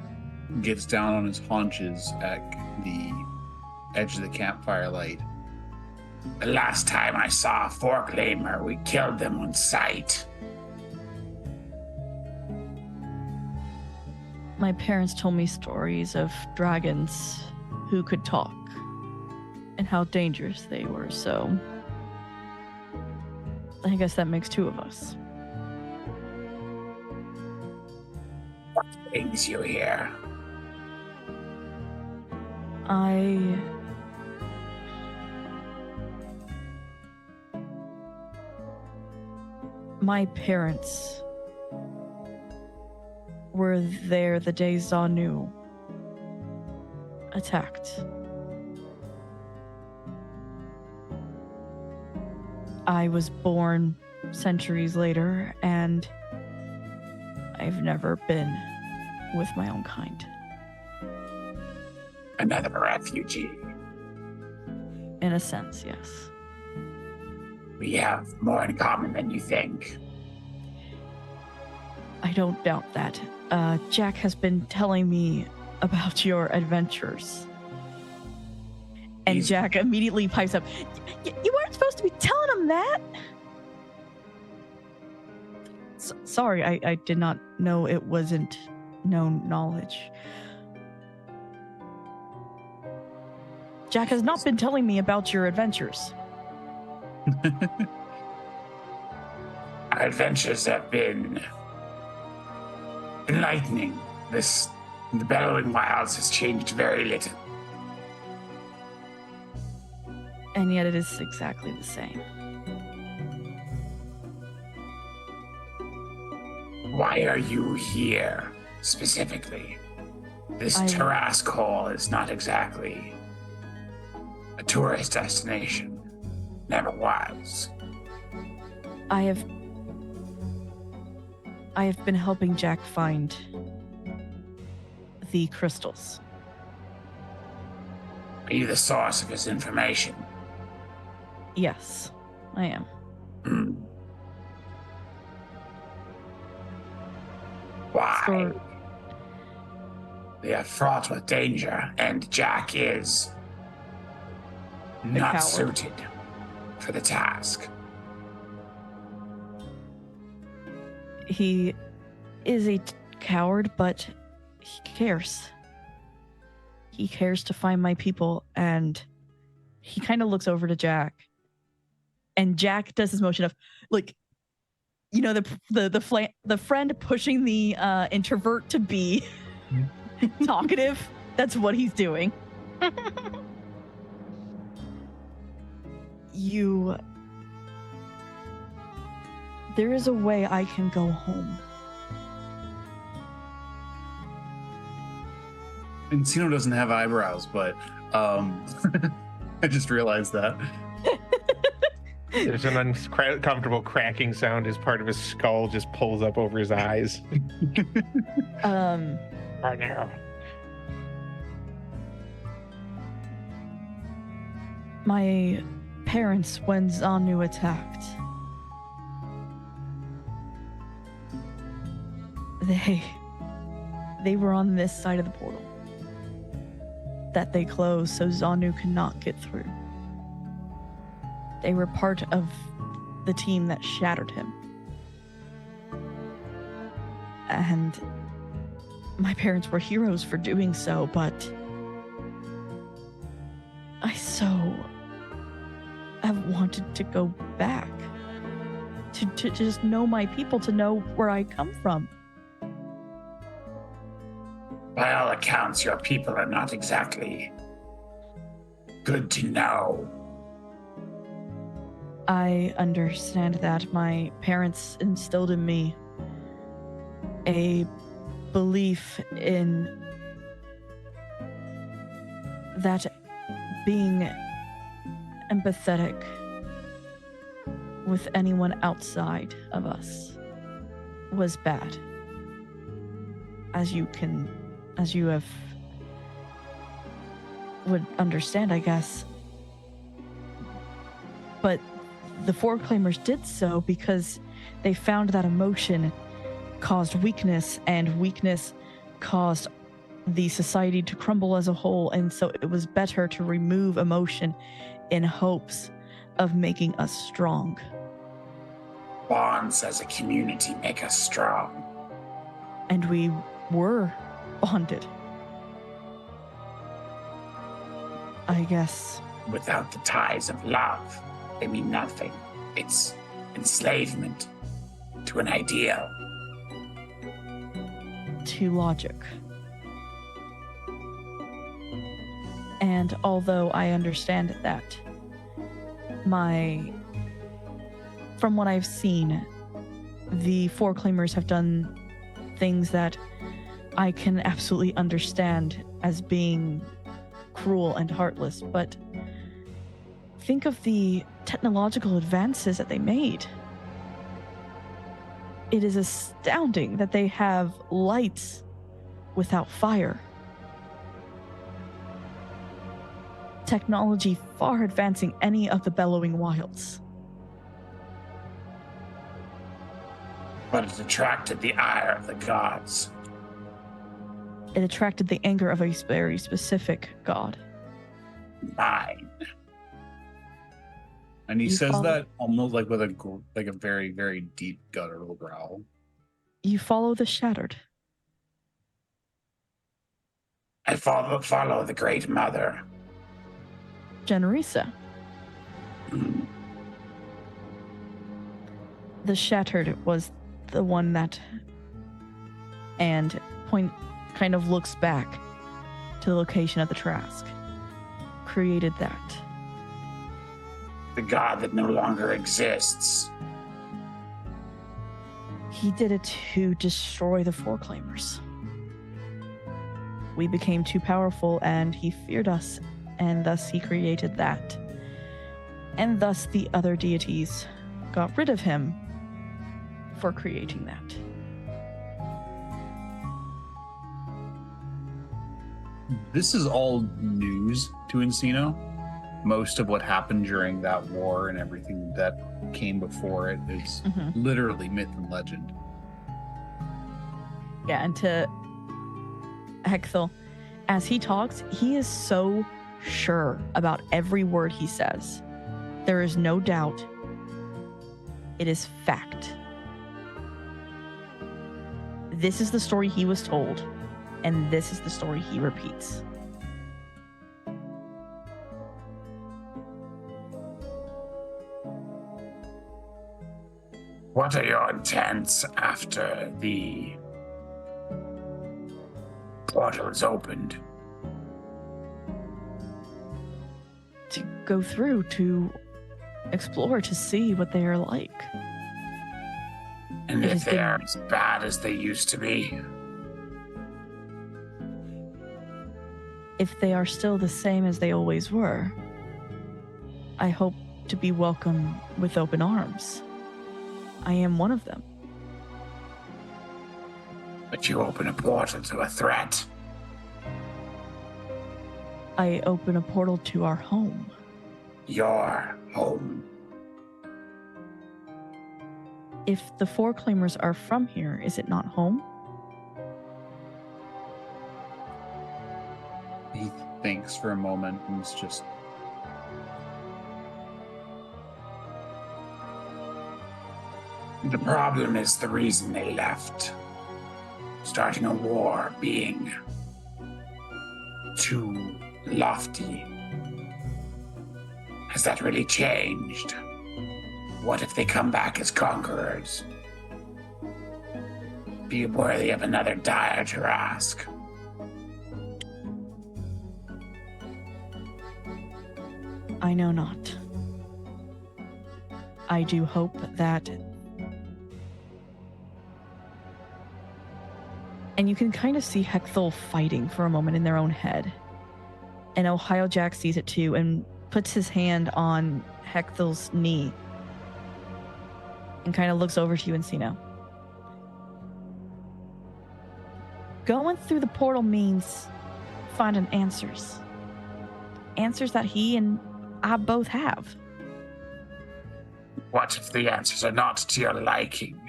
gets down on his haunches at the edge of the campfire light. The last time I saw a forklaimer, we killed them on sight. My parents told me stories of dragons who could talk and how dangerous they were, so I guess that makes two of us. What brings you here? My parents were there the day Zanu attacked. I was born centuries later, and I've never been with my own kind. Another refugee. In a sense, yes. We have more in common than you think. I don't doubt that. Jack has been telling me about your adventures. And He's- Jack immediately pipes up, You weren't supposed to be telling him that! Sorry, I did not know it wasn't known knowledge. Jack has not been telling me about your adventures. Our adventures have been enlightening. The Bellowing Wilds has changed very little. And yet it is exactly the same. Why are you here, specifically? This I- Tarask Hall is not exactly a tourist destination. Never was. I have been helping Jack find the crystals. Are you the source of his information? Yes, I am. Hmm. Why? So- They are fraught with danger, and Jack is not coward. suited for the task. He is a coward, but he cares. He cares to find my people, and he kind of looks over to Jack. And Jack does his motion of, like, you know, the friend pushing the introvert to be talkative. That's what he's doing. There is a way I can go home. Encino doesn't have eyebrows, but I just realized that. There's an uncomfortable cracking sound as part of his skull just pulls up over his eyes. My parents, when Zanu attacked, they were on this side of the portal that they closed so Zanu could not get through. They were part of the team that shattered him. And my parents were heroes for doing so, but I so have wanted to go back. To just know my people, to know where I come from. By all accounts, your people are not exactly good to know. I understand that my parents instilled in me a belief in that being empathetic with anyone outside of us was bad. As you would understand, I guess. But the Four Claimers did so because they found that emotion caused weakness, and weakness caused the society to crumble as a whole, and so it was better to remove emotion in hopes of making us strong. Bonds as a community make us strong. And we were bonded. I guess. Without the ties of love, they mean nothing. It's enslavement to an ideal. To logic. And although I understand that, from what I've seen, the Four Claimers have done things that I can absolutely understand as being cruel and heartless, but think of the technological advances that they made. It is astounding that they have lights without fire. Technology far advancing any of the Bellowing Wilds. But it attracted the ire of the gods. It attracted the anger of a very specific god. Mine. And he You says follow- that almost like with a very, very deep guttural growl. You follow the Shattered. I follow the Great Mother. Generisa. The shattered was the one that, and kind of looks back to the location of the Trask, created that. The god that no longer exists. He did it to destroy the Four Claimers. We became too powerful and he feared us, and thus he created that. And thus the other deities got rid of him for creating that. This is all news to Encino. Most of what happened during that war and everything that came before it is literally myth and legend. Yeah, and to Hexel, as he talks, he is so sure about every word he says. There is no doubt. It is fact. This is the story he was told, and this is the story he repeats. What are your intents after the portal is opened? To go through, to explore, to see what they are like. And It if has they been- are as bad as they used to be? If they are still the same as they always were, I hope to be welcomed with open arms. I am one of them. But you open a portal to a threat. I open a portal to our home. Your home. If the Four Claimers are from here, is it not home? He thinks for a moment and is just... The problem is the reason they left. Starting a war being too lofty. Has that really changed? What if they come back as conquerors? Be worthy of another dire Tarask. I know not. I do hope that... And you can kind of see Hexel fighting for a moment in their own head. And Ohio Jack sees it too and puts his hand on Hexel's knee and kind of looks over to you, Encino. Going through the portal means finding answers. Answers that he and I both have. What if the answers are not to your liking?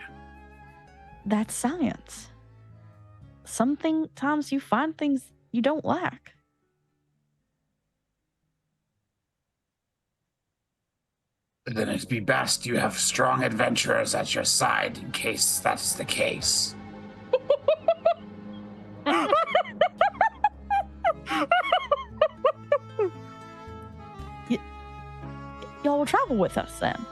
That's science. Sometimes you find things you don't lack. Then it'd be best you have strong adventurers at your side in case that's the case. Y'all will travel with us then.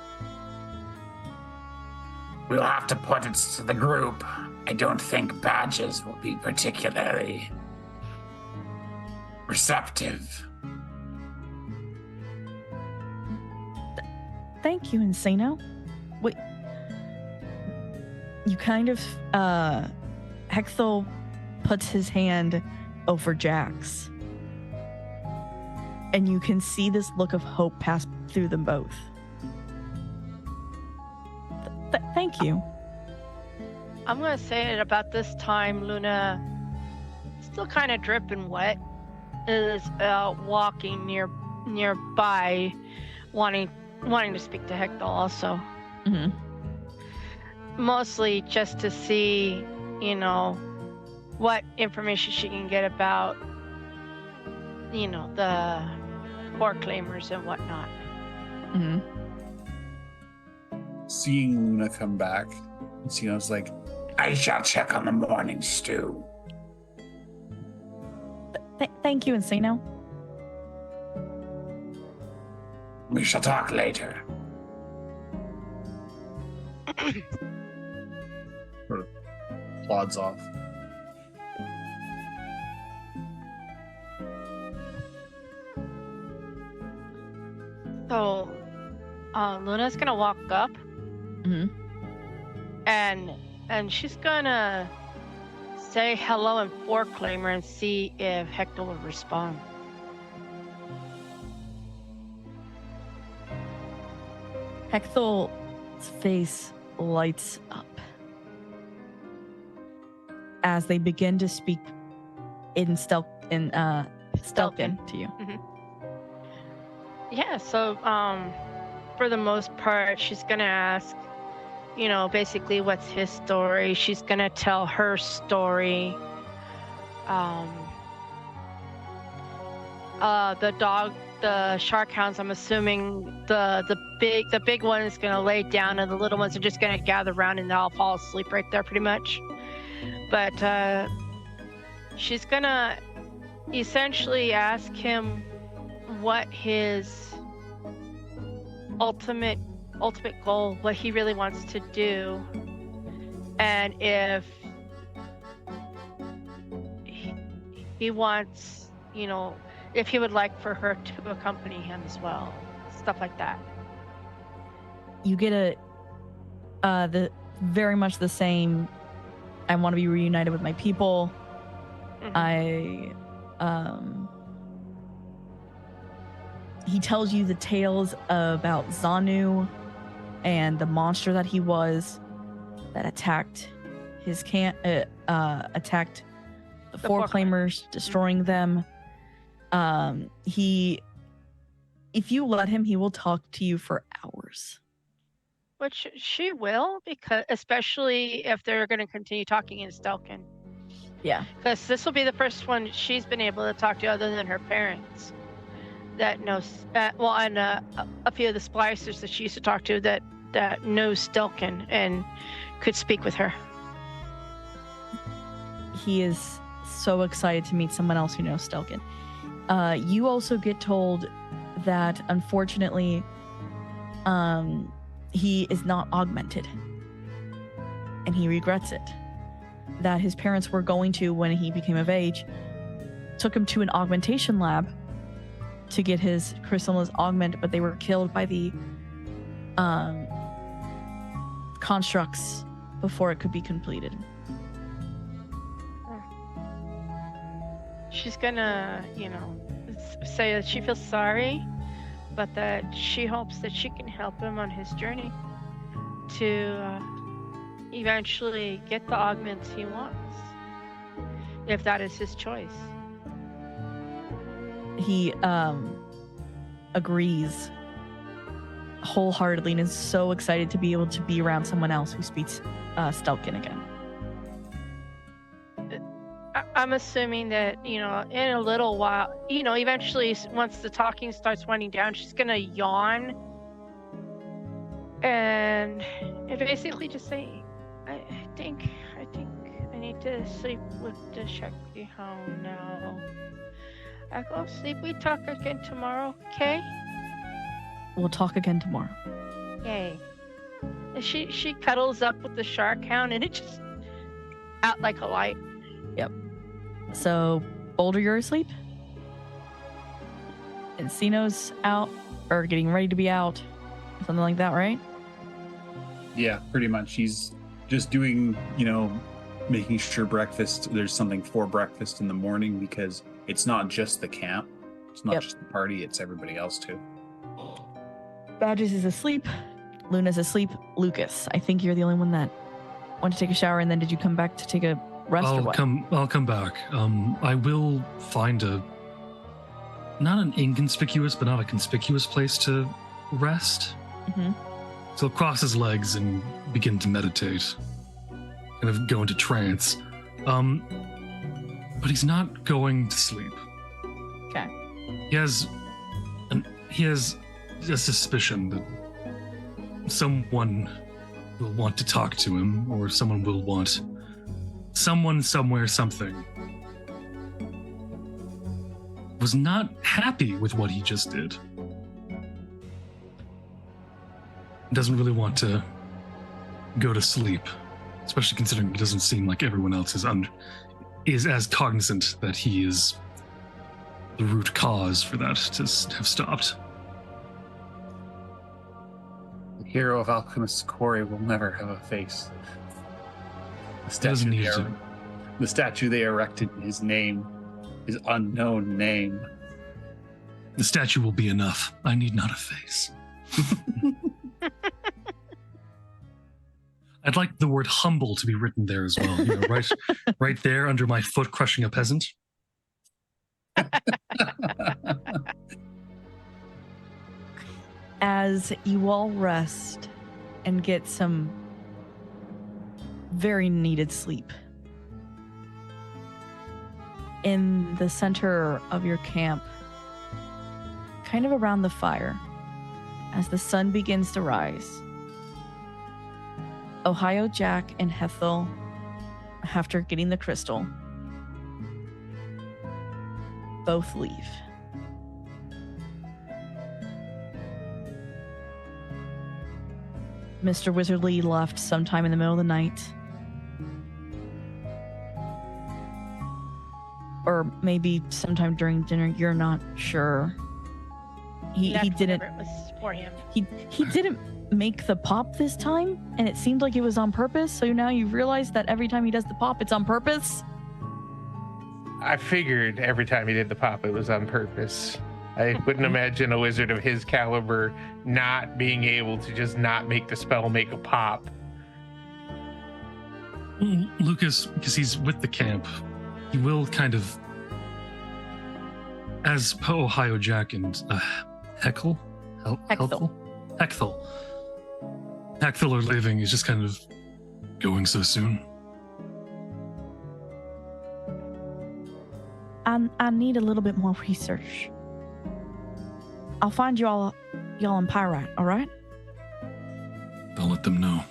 We'll have to put it to the group. I don't think badges will be particularly receptive. Thank you, Encino. Wait. You kind of, Hexel puts his hand over Jack's. And you can see this look of hope pass through them both. Thank you. I'm gonna say at about this time, Luna, still kind of dripping wet, is walking nearby, wanting to speak to Hector also. Mm-hmm. Mostly just to see, what information she can get about, the Four Claimers and whatnot. Mm-hmm. Seeing Luna come back, Encino's like, I shall check on the morning stew. Thank you, Encino. We shall talk later. Sort of plods off. So, Luna's gonna walk up, Mhm. and she's gonna say hello in Foreclaimer and see if Hector will respond. Hecthel's face lights up as they begin to speak in Stelkin to you. Yeah, so for the most part, she's gonna ask, basically what's his story. She's gonna tell her story. The shark hounds, I'm assuming the big one is gonna lay down and the little ones are just gonna gather around and they'll all fall asleep right there pretty much. But she's gonna essentially ask him what his ultimate goal, what he really wants to do, and if he wants, if he would like for her to accompany him as well, stuff like that. You get the very much the same. I want to be reunited with my people. He tells you the tales about Zanu and the monster that he was that attacked his camp, attacked the Foreclaimers, destroying them. If you let him, he will talk to you for hours. Which she will, because especially if they're going to continue talking in Stelkin. Yeah. Because this will be the first one she's been able to talk to other than her parents. That knows, and a few of the splicers that she used to talk to that knows Stelkin and could speak with her. He is so excited to meet someone else who knows Stelkin. You also get told that unfortunately, he is not augmented, and he regrets it. That his parents were going to, when he became of age, took him to an augmentation lab to get his chrysalis augment, but they were killed by the constructs before it could be completed. She's gonna, say that she feels sorry, but that she hopes that she can help him on his journey to eventually get the augments he wants, if that is his choice. He agrees wholeheartedly and is so excited to be able to be around someone else who speaks Stelkin again. I'm assuming that, in a little while, eventually once the talking starts winding down, she's going to yawn and basically just say, I think I need to sleep with the Shakti hound now. I go sleep. We talk again tomorrow, okay? We'll talk again tomorrow. Yay. And she cuddles up with the shark hound and it just out like a light. Yep. So, Boulder, you're asleep? Encino's out, or getting ready to be out. Something like that, right? Yeah, pretty much. He's just doing, making sure there's something for breakfast in the morning, because it's not just the camp. It's not just the party, it's everybody else too. Badges is asleep. Luna's asleep. Lucas, I think you're the only one that went to take a shower, and then did you come back to take a rest or what? I'll come back. I will find not an inconspicuous, but not a conspicuous place to rest. Mm-hmm. So he'll cross his legs and begin to meditate, kind of go into trance. But he's not going to sleep. Okay. He has a suspicion that someone will want to talk to him, or someone will want someone, somewhere, something. Was not happy with what he just did. Doesn't really want to go to sleep, especially considering it doesn't seem like everyone else is as cognizant that he is the root cause for that to have stopped. The hero of Alchemist's Quarry will never have a face. The Doesn't need to. The statue they erected in his name, his unknown name. The statue will be enough. I need not a face. I'd like the word humble to be written there as well. You know, right there under my foot crushing a peasant. As you all rest and get some very needed sleep, in the center of your camp, kind of around the fire, as the sun begins to rise, Ohio Jack and Hethel, after getting the crystal, both leave. Mr. Wizardly left sometime in the middle of the night. Or maybe sometime during dinner, you're not sure. He didn't. Whatever it was for him. He didn't make the pop this time, and it seemed like it was on purpose. So now you realize that every time he does the pop, it's on purpose. I figured every time he did the pop, it was on purpose. I wouldn't imagine a wizard of his caliber not being able to just not make the spell make a pop. Lucas, because he's with the camp, he will kind of, as Ohio Jack and Hethel are leaving, he's just kind of going so soon. I need a little bit more research. I'll find y'all in Pyrite, all right? I'll let them know.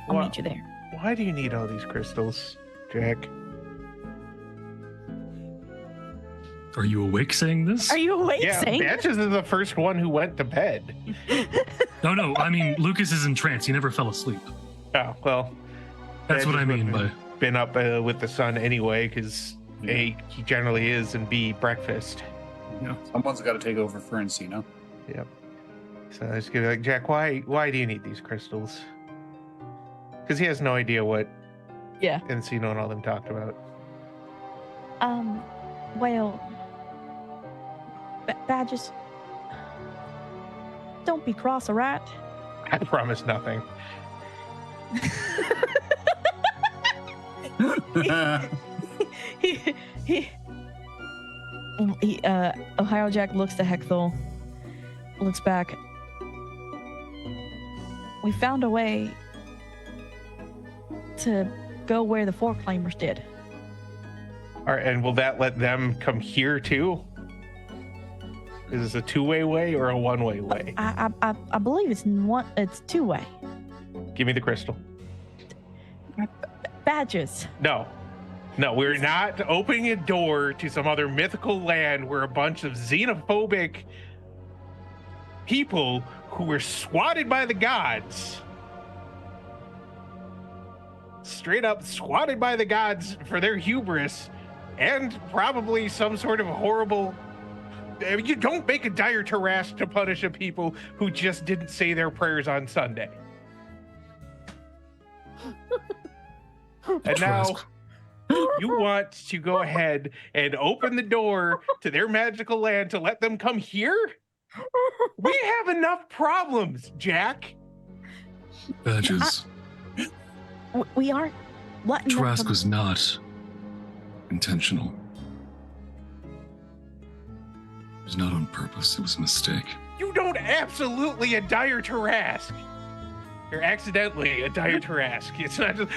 I'll Wha- meet you there. Why do you need all these crystals, Jack? Are you awake saying this? Are you awake, Yeah, Zane? Batches is the first one who went to bed. No, I mean, Lucas is in trance. He never fell asleep. Oh, well. That's what I Batches mean would've by... been up with the sun anyway, because A, he generally is, and B, breakfast. Someone's got to take over for Encino. Yep. So I was gonna be like, Jack, why do you need these crystals? Because he has no idea what Yeah. Encino and all them talked about. Well, Badges, don't be cross, all right? I promise nothing. Ohio Jack looks to Hethel, looks back. We found a way to go where the four claimers did. All right, and will that let them come here too? Is this a two-way way or a one-way way? I believe it's two-way. Give me the crystal. Badges. No, we're not opening a door to some other mythical land where a bunch of xenophobic people who were swatted by the gods, straight up swatted by the gods for their hubris and probably some sort of horrible... You don't make a dire Tarask to punish a people who just didn't say their prayers on Sunday. And now you want to go ahead and open the door to their magical land to let them come here? We have enough problems, Jack. Badges. We aren't letting them Trask come- was not intentional. It was not on purpose. It was a mistake. You don't absolutely a dire Tarask. You're accidentally a dire Tarask. It's not just,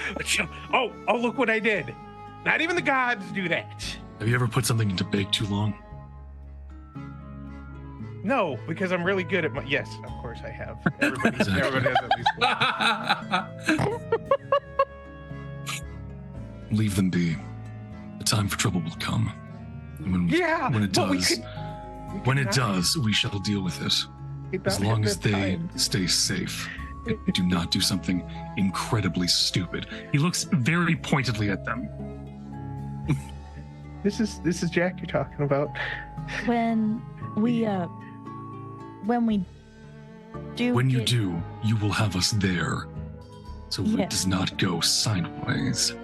oh, look what I did. Not even the gods do that. Have you ever put something into bake too long? No, because I'm really good at my... Yes, of course I have. Everybody has at least one. Leave them be. The time for trouble will come. And when it but we does, could- when it does, we shall deal with it. As long as they stay safe. Do not do something incredibly stupid. He looks very pointedly at them. This is Jack you're talking about. When we do When you get- do, you will have us there. So Yeah. it does not go sideways.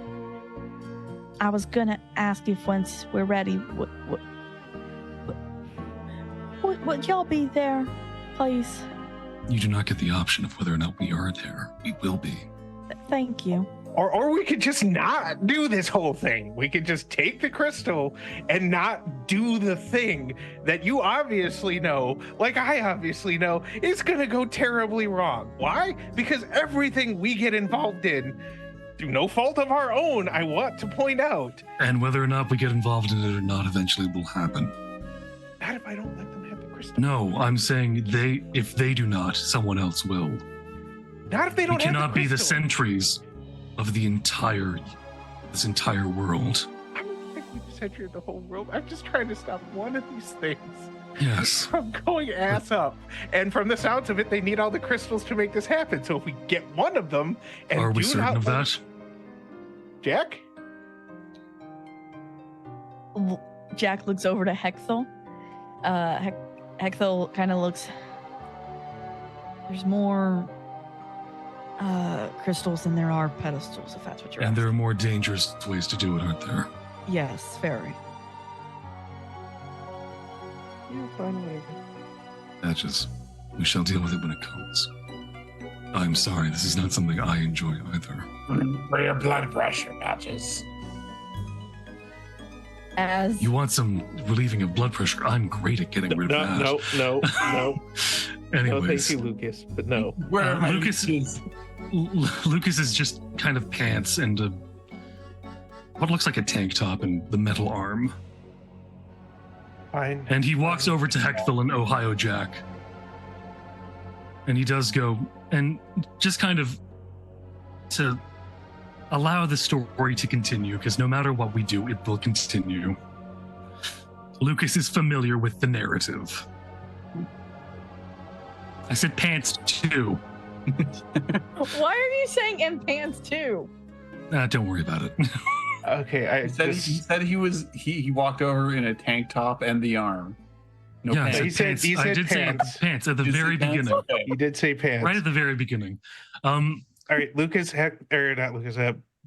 I was gonna ask if once we're ready, would y'all be there, please? You do not get the option of whether or not we are there. We will be. Thank you. Or we could just not do this whole thing. We could just take the crystal and not do the thing that you obviously know, like I obviously know, is going to go terribly wrong. Why? Because everything we get involved in, through no fault of our own, I want to point out. And whether or not we get involved in it or not eventually will happen. Not if I don't let them have the crystal. No, I'm saying if they do not, someone else will. Not if they We don't have cannot the be the crystal. sentries of this entire world. I'm not expecting to censure the whole world. I'm just trying to stop one of these things Yes. from going ass up. And from the sounds of it, they need all the crystals to make this happen. So if we get one of them and Are we do certain not of let- that? Jack? Jack looks over to Hexel. Hexel kind of looks. There's more crystals than there are pedestals, if that's what you're And asking. there are more dangerous ways to do it, aren't there? Yes, very. You're fine, whatever. Badges. We shall deal with it when it comes. I'm sorry, this is not something I enjoy either. For your blood pressure, Badges. As You want some relieving of blood pressure? I'm great at getting rid of that. No, Anyways, thank you, Lucas, but no. Where are my Lucas leeches? Lucas is just kind of pants and what looks like a tank top and the metal arm. Fine. And he walks over to Hexville and Ohio Jack. And he does go, and just kind of to allow the story to continue, because no matter what we do, it will continue. Lucas is familiar with the narrative. I said pants too. why are you saying in pants too? Don't worry about it. Okay, I He said, just, he said he walked over in a tank top and the arm. No yeah, I pants. said He said- pants. he I said did say pants. pants at the Did you say very pants? beginning. Okay. you did say pants. Right at the very beginning. All right, Lucas, not Lucas,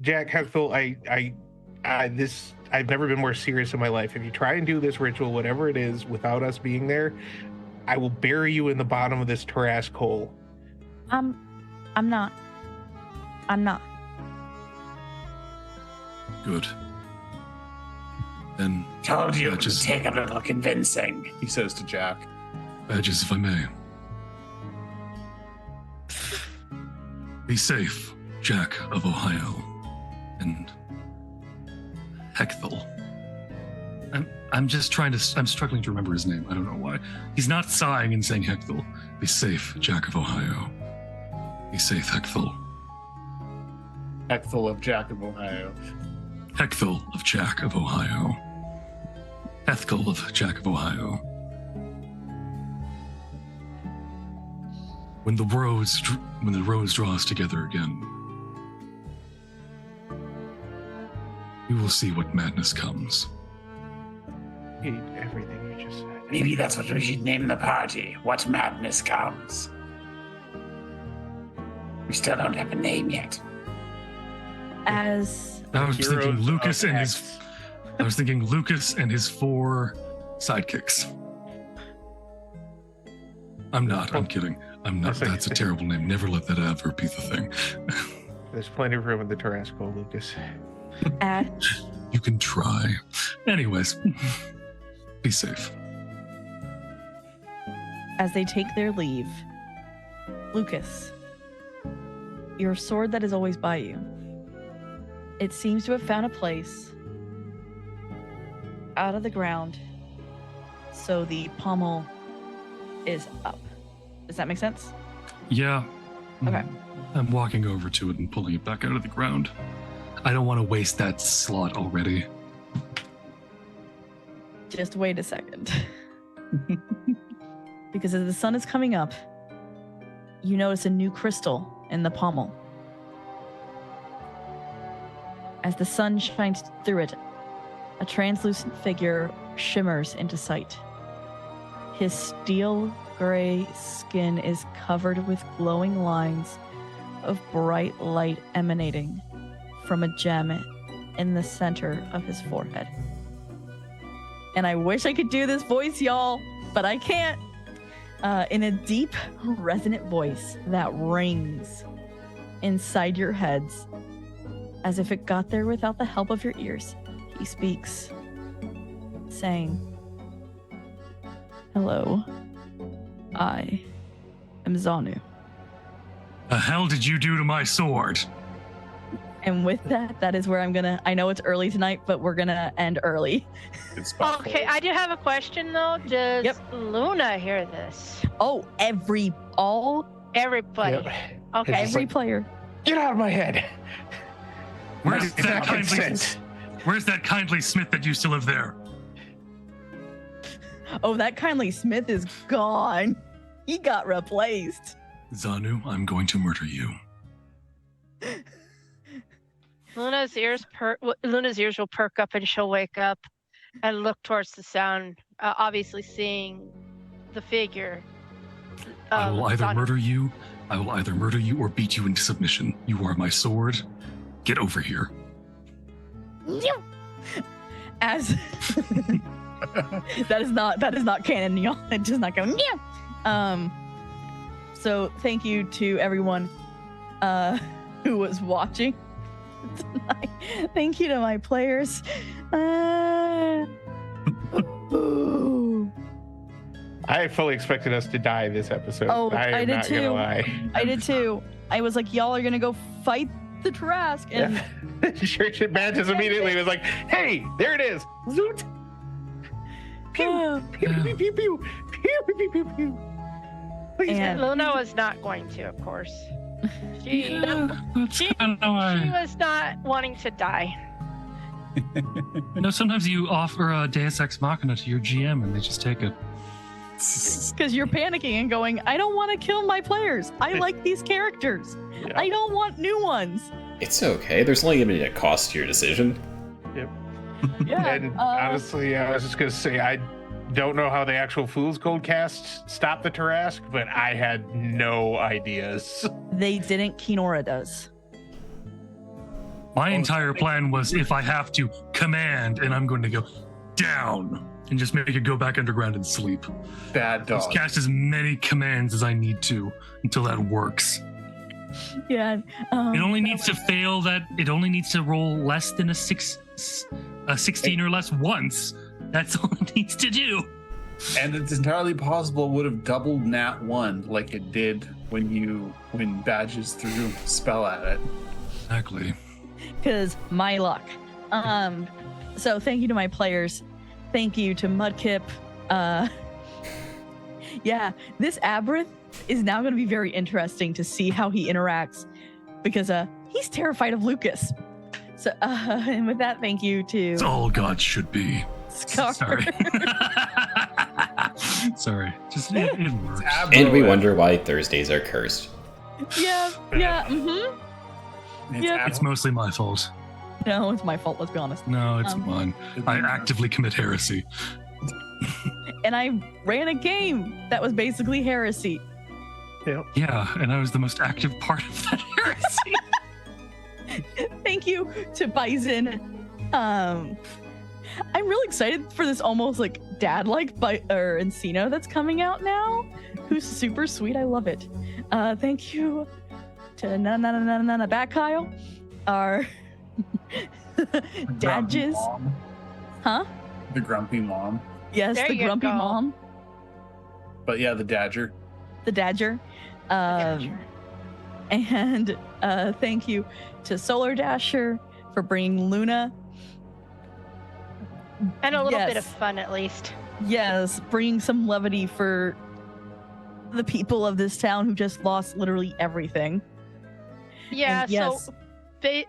Jack Heckful, I've never been more serious in my life. If you try and do this ritual, whatever it is, without us being there, I will bury you in the bottom of this Tarrasque hole. I'm not. Good. Then, Told you Badges. to take a little convincing. He says to Jack. Badges, if I may. Be safe, Jack of Ohio. And Hexville. I'm just trying to, I'm struggling to remember his name. I don't know why. He's not sighing and saying Hexville. Be safe, Jack of Ohio. Be safe, Hexville. Heckful of Jack of Ohio. Hexville of Jack of Ohio. Hethkel of Jack of Ohio. When the roads draw us together again, we will see what madness comes. I hate everything you just said. Maybe that's what we should name the party. What madness comes. We still don't have a name yet. As I was Heroes thinking Lucas of and X. his. I was thinking Lucas and his 4 sidekicks. I'm not. I'm kidding. I'm not. That's a terrible name. Never let that ever be the thing. There's plenty of room in the Tarrasque hole, Lucas. as You can try. Anyways, be safe. as they take their leave, Lucas, your sword that is always by you, it seems to have found a place out of the ground, so the pommel is up. Does that make sense? Yeah. Okay. I'm walking over to it and pulling it back out of the ground. I don't want to waste that slot already. Just wait a second. Because as the sun is coming up, you notice a new crystal in the pommel. As the sun shines through it, a translucent figure shimmers into sight. His steel gray skin is covered with glowing lines of bright light emanating from a gem in the center of his forehead. And I wish I could do this voice, y'all, but I can't. In a deep, resonant voice that rings inside your heads, as if it got there without the help of your ears, he speaks, saying, "Hello, I am Zanu." The hell did you do to my sword? And with that, that is where I know it's early tonight, but we're gonna end early. Good spot. Okay, I do have a question though. Does Yep. Luna hear this? Oh, Everybody. Yep. Okay. It's every like- player. Get out of my head. Where's It's that not kindly? consent. Where's that kindly Smith that used to live there? Oh, that kindly Smith is gone. He got replaced. Zanu, I'm going to murder you. Luna's ears will perk up and she'll wake up and look towards the sound, obviously seeing the figure. I will either Zanu. murder you. I will either murder you or beat you into submission. You are my sword. Get over here. As that is not canon, y'all. It does not go. Yeah. So thank you to everyone who was watching tonight. Thank you to my players. Ooh. I fully expected us to die this episode. Oh, I I am did not too. gonna lie. I did too. I was like, y'all are gonna go fight the Trask, and Yeah. Church Mantis immediately was like, "Hey, there it is! Zoot! Pew, pew, pew, pew, pew, pew, pew, pew, pew." Please, And- Luna was not going to, of course. She That's she- kind of why. she was not wanting to die. You know, sometimes you offer a Deus Ex Machina to your GM and they just take it. because you're panicking and going, I don't want to kill my players. I like these characters. Yeah. I don't want new ones. It's okay. There's only going to be a cost to your decision. Yeah. And honestly, I was just gonna say I don't know how the actual Fool's Gold cast stopped the Tarask, but I had no ideas. They didn't. Kinora does. My entire plan was if I have to command and I'm going to go down and just make it go back underground and sleep. Bad Just dog. cast as many commands as I need to until that works. Yeah. It only needs to fail that. It only needs to roll less than a 16 or less once. That's all it needs to do. And it's entirely possible it would have doubled Nat 1 like it did when Badges threw spell at it. Exactly. Because my luck. So thank you to my players. Thank you to Mudkip. Yeah, this Aberith is now going to be very interesting to see how he interacts because he's terrified of Lucas. So, and with that, thank you to It's all God should be. Scar. Sorry. Sorry. Just it works. And we wonder why Thursdays are cursed. Yeah, mm-hmm. It's Yeah. It's mostly my fault. No, it's my fault, let's be honest. No, it's mine. I actively commit heresy. And I ran a game that was basically heresy. Yeah, and I was the most active part of that heresy. Thank you to Bison. I'm really excited for this almost like dad-like Encino that's coming out now, who's super sweet. I love it. Thank you to Nana Back Kyle, our dad jizz. Mom. Huh? The grumpy mom. Yes, There the you grumpy go. mom, But yeah, the Dadger. the Dadger. And thank you to Solar Dasher for bringing Luna. And a little bit of Yes. fun, at least. Yes, bringing some levity for the people of this town who just lost literally everything. Yeah, And yes, so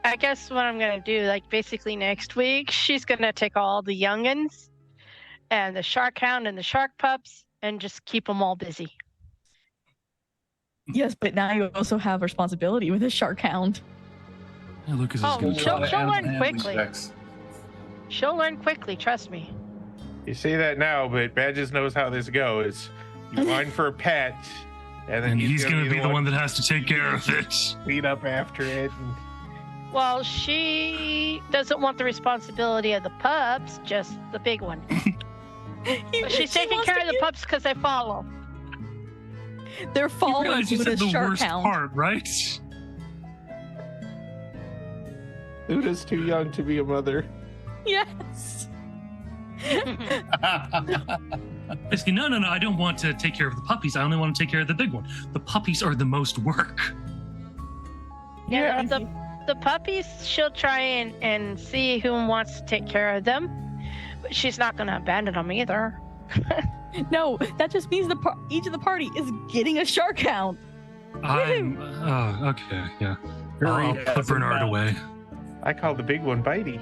I guess what I'm going to do, like basically next week, she's going to take all the youngins and the shark hound and the shark pups and just keep them all busy. Yes, but now you also have responsibility with a shark hound. Yeah, Lucas is Oh, going to she'll try. learn Animal handling quickly. checks. She'll learn quickly, trust me. You say that now, but Badges knows how this goes. You whine for a pet, and then And he's going to be the one that that has to take care of it. clean up after it. And Well, she doesn't want the responsibility of the pups, just the big one. But she's taking care of the pups because they follow. They're You following realize you with said a the shark worst hound. part, right? Luda's too young to be a mother. Yes. Basically, no, I don't want to take care of the puppies. I only want to take care of the big one. The puppies are the most work. Yeah, the puppies, she'll try and see who wants to take care of them. But she's not going to abandon them either. No, that just means each of the party is getting a shark hound. I'm. Oh, okay, yeah. Hurry, I'll yes, put Bernard and away. I call the big one Bitey.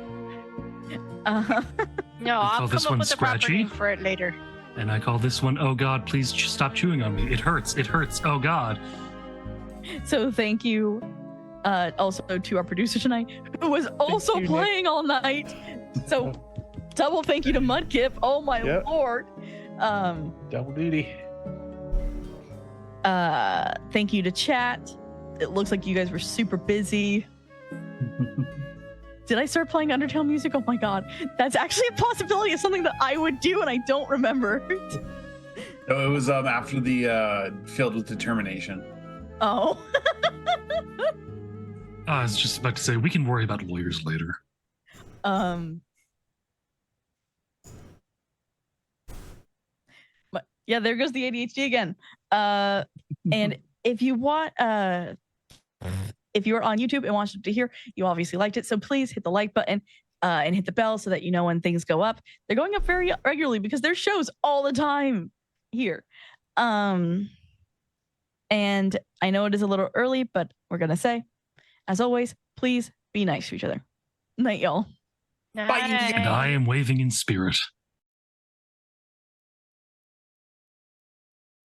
No, I I'll call come this up one with a proper Scratchy. name for it later. And I call this one, oh God, please stop chewing on me. It hurts. It hurts. Oh God. So thank you also to our producer tonight, who was also you, Nick. playing all night. So double thank you to Mudkip. Oh my Yep. lord. Double duty. Thank you to chat. It looks like you guys were super busy. Did I start playing Undertale music? Oh my god. That's actually a possibility of something that I would do and I don't remember. No, it was after the Filled with Determination. Oh. I was just about to say, we can worry about lawyers later. But yeah, there goes the ADHD again. And if you want if you're on YouTube and want to hear, you obviously liked it, so please hit the like button and hit the bell so that you know when things go up. They're going up very regularly because there's shows all the time here. And I know it is a little early, but we're gonna say, as always, please be nice to each other. Night, y'all. And I am waving in spirit.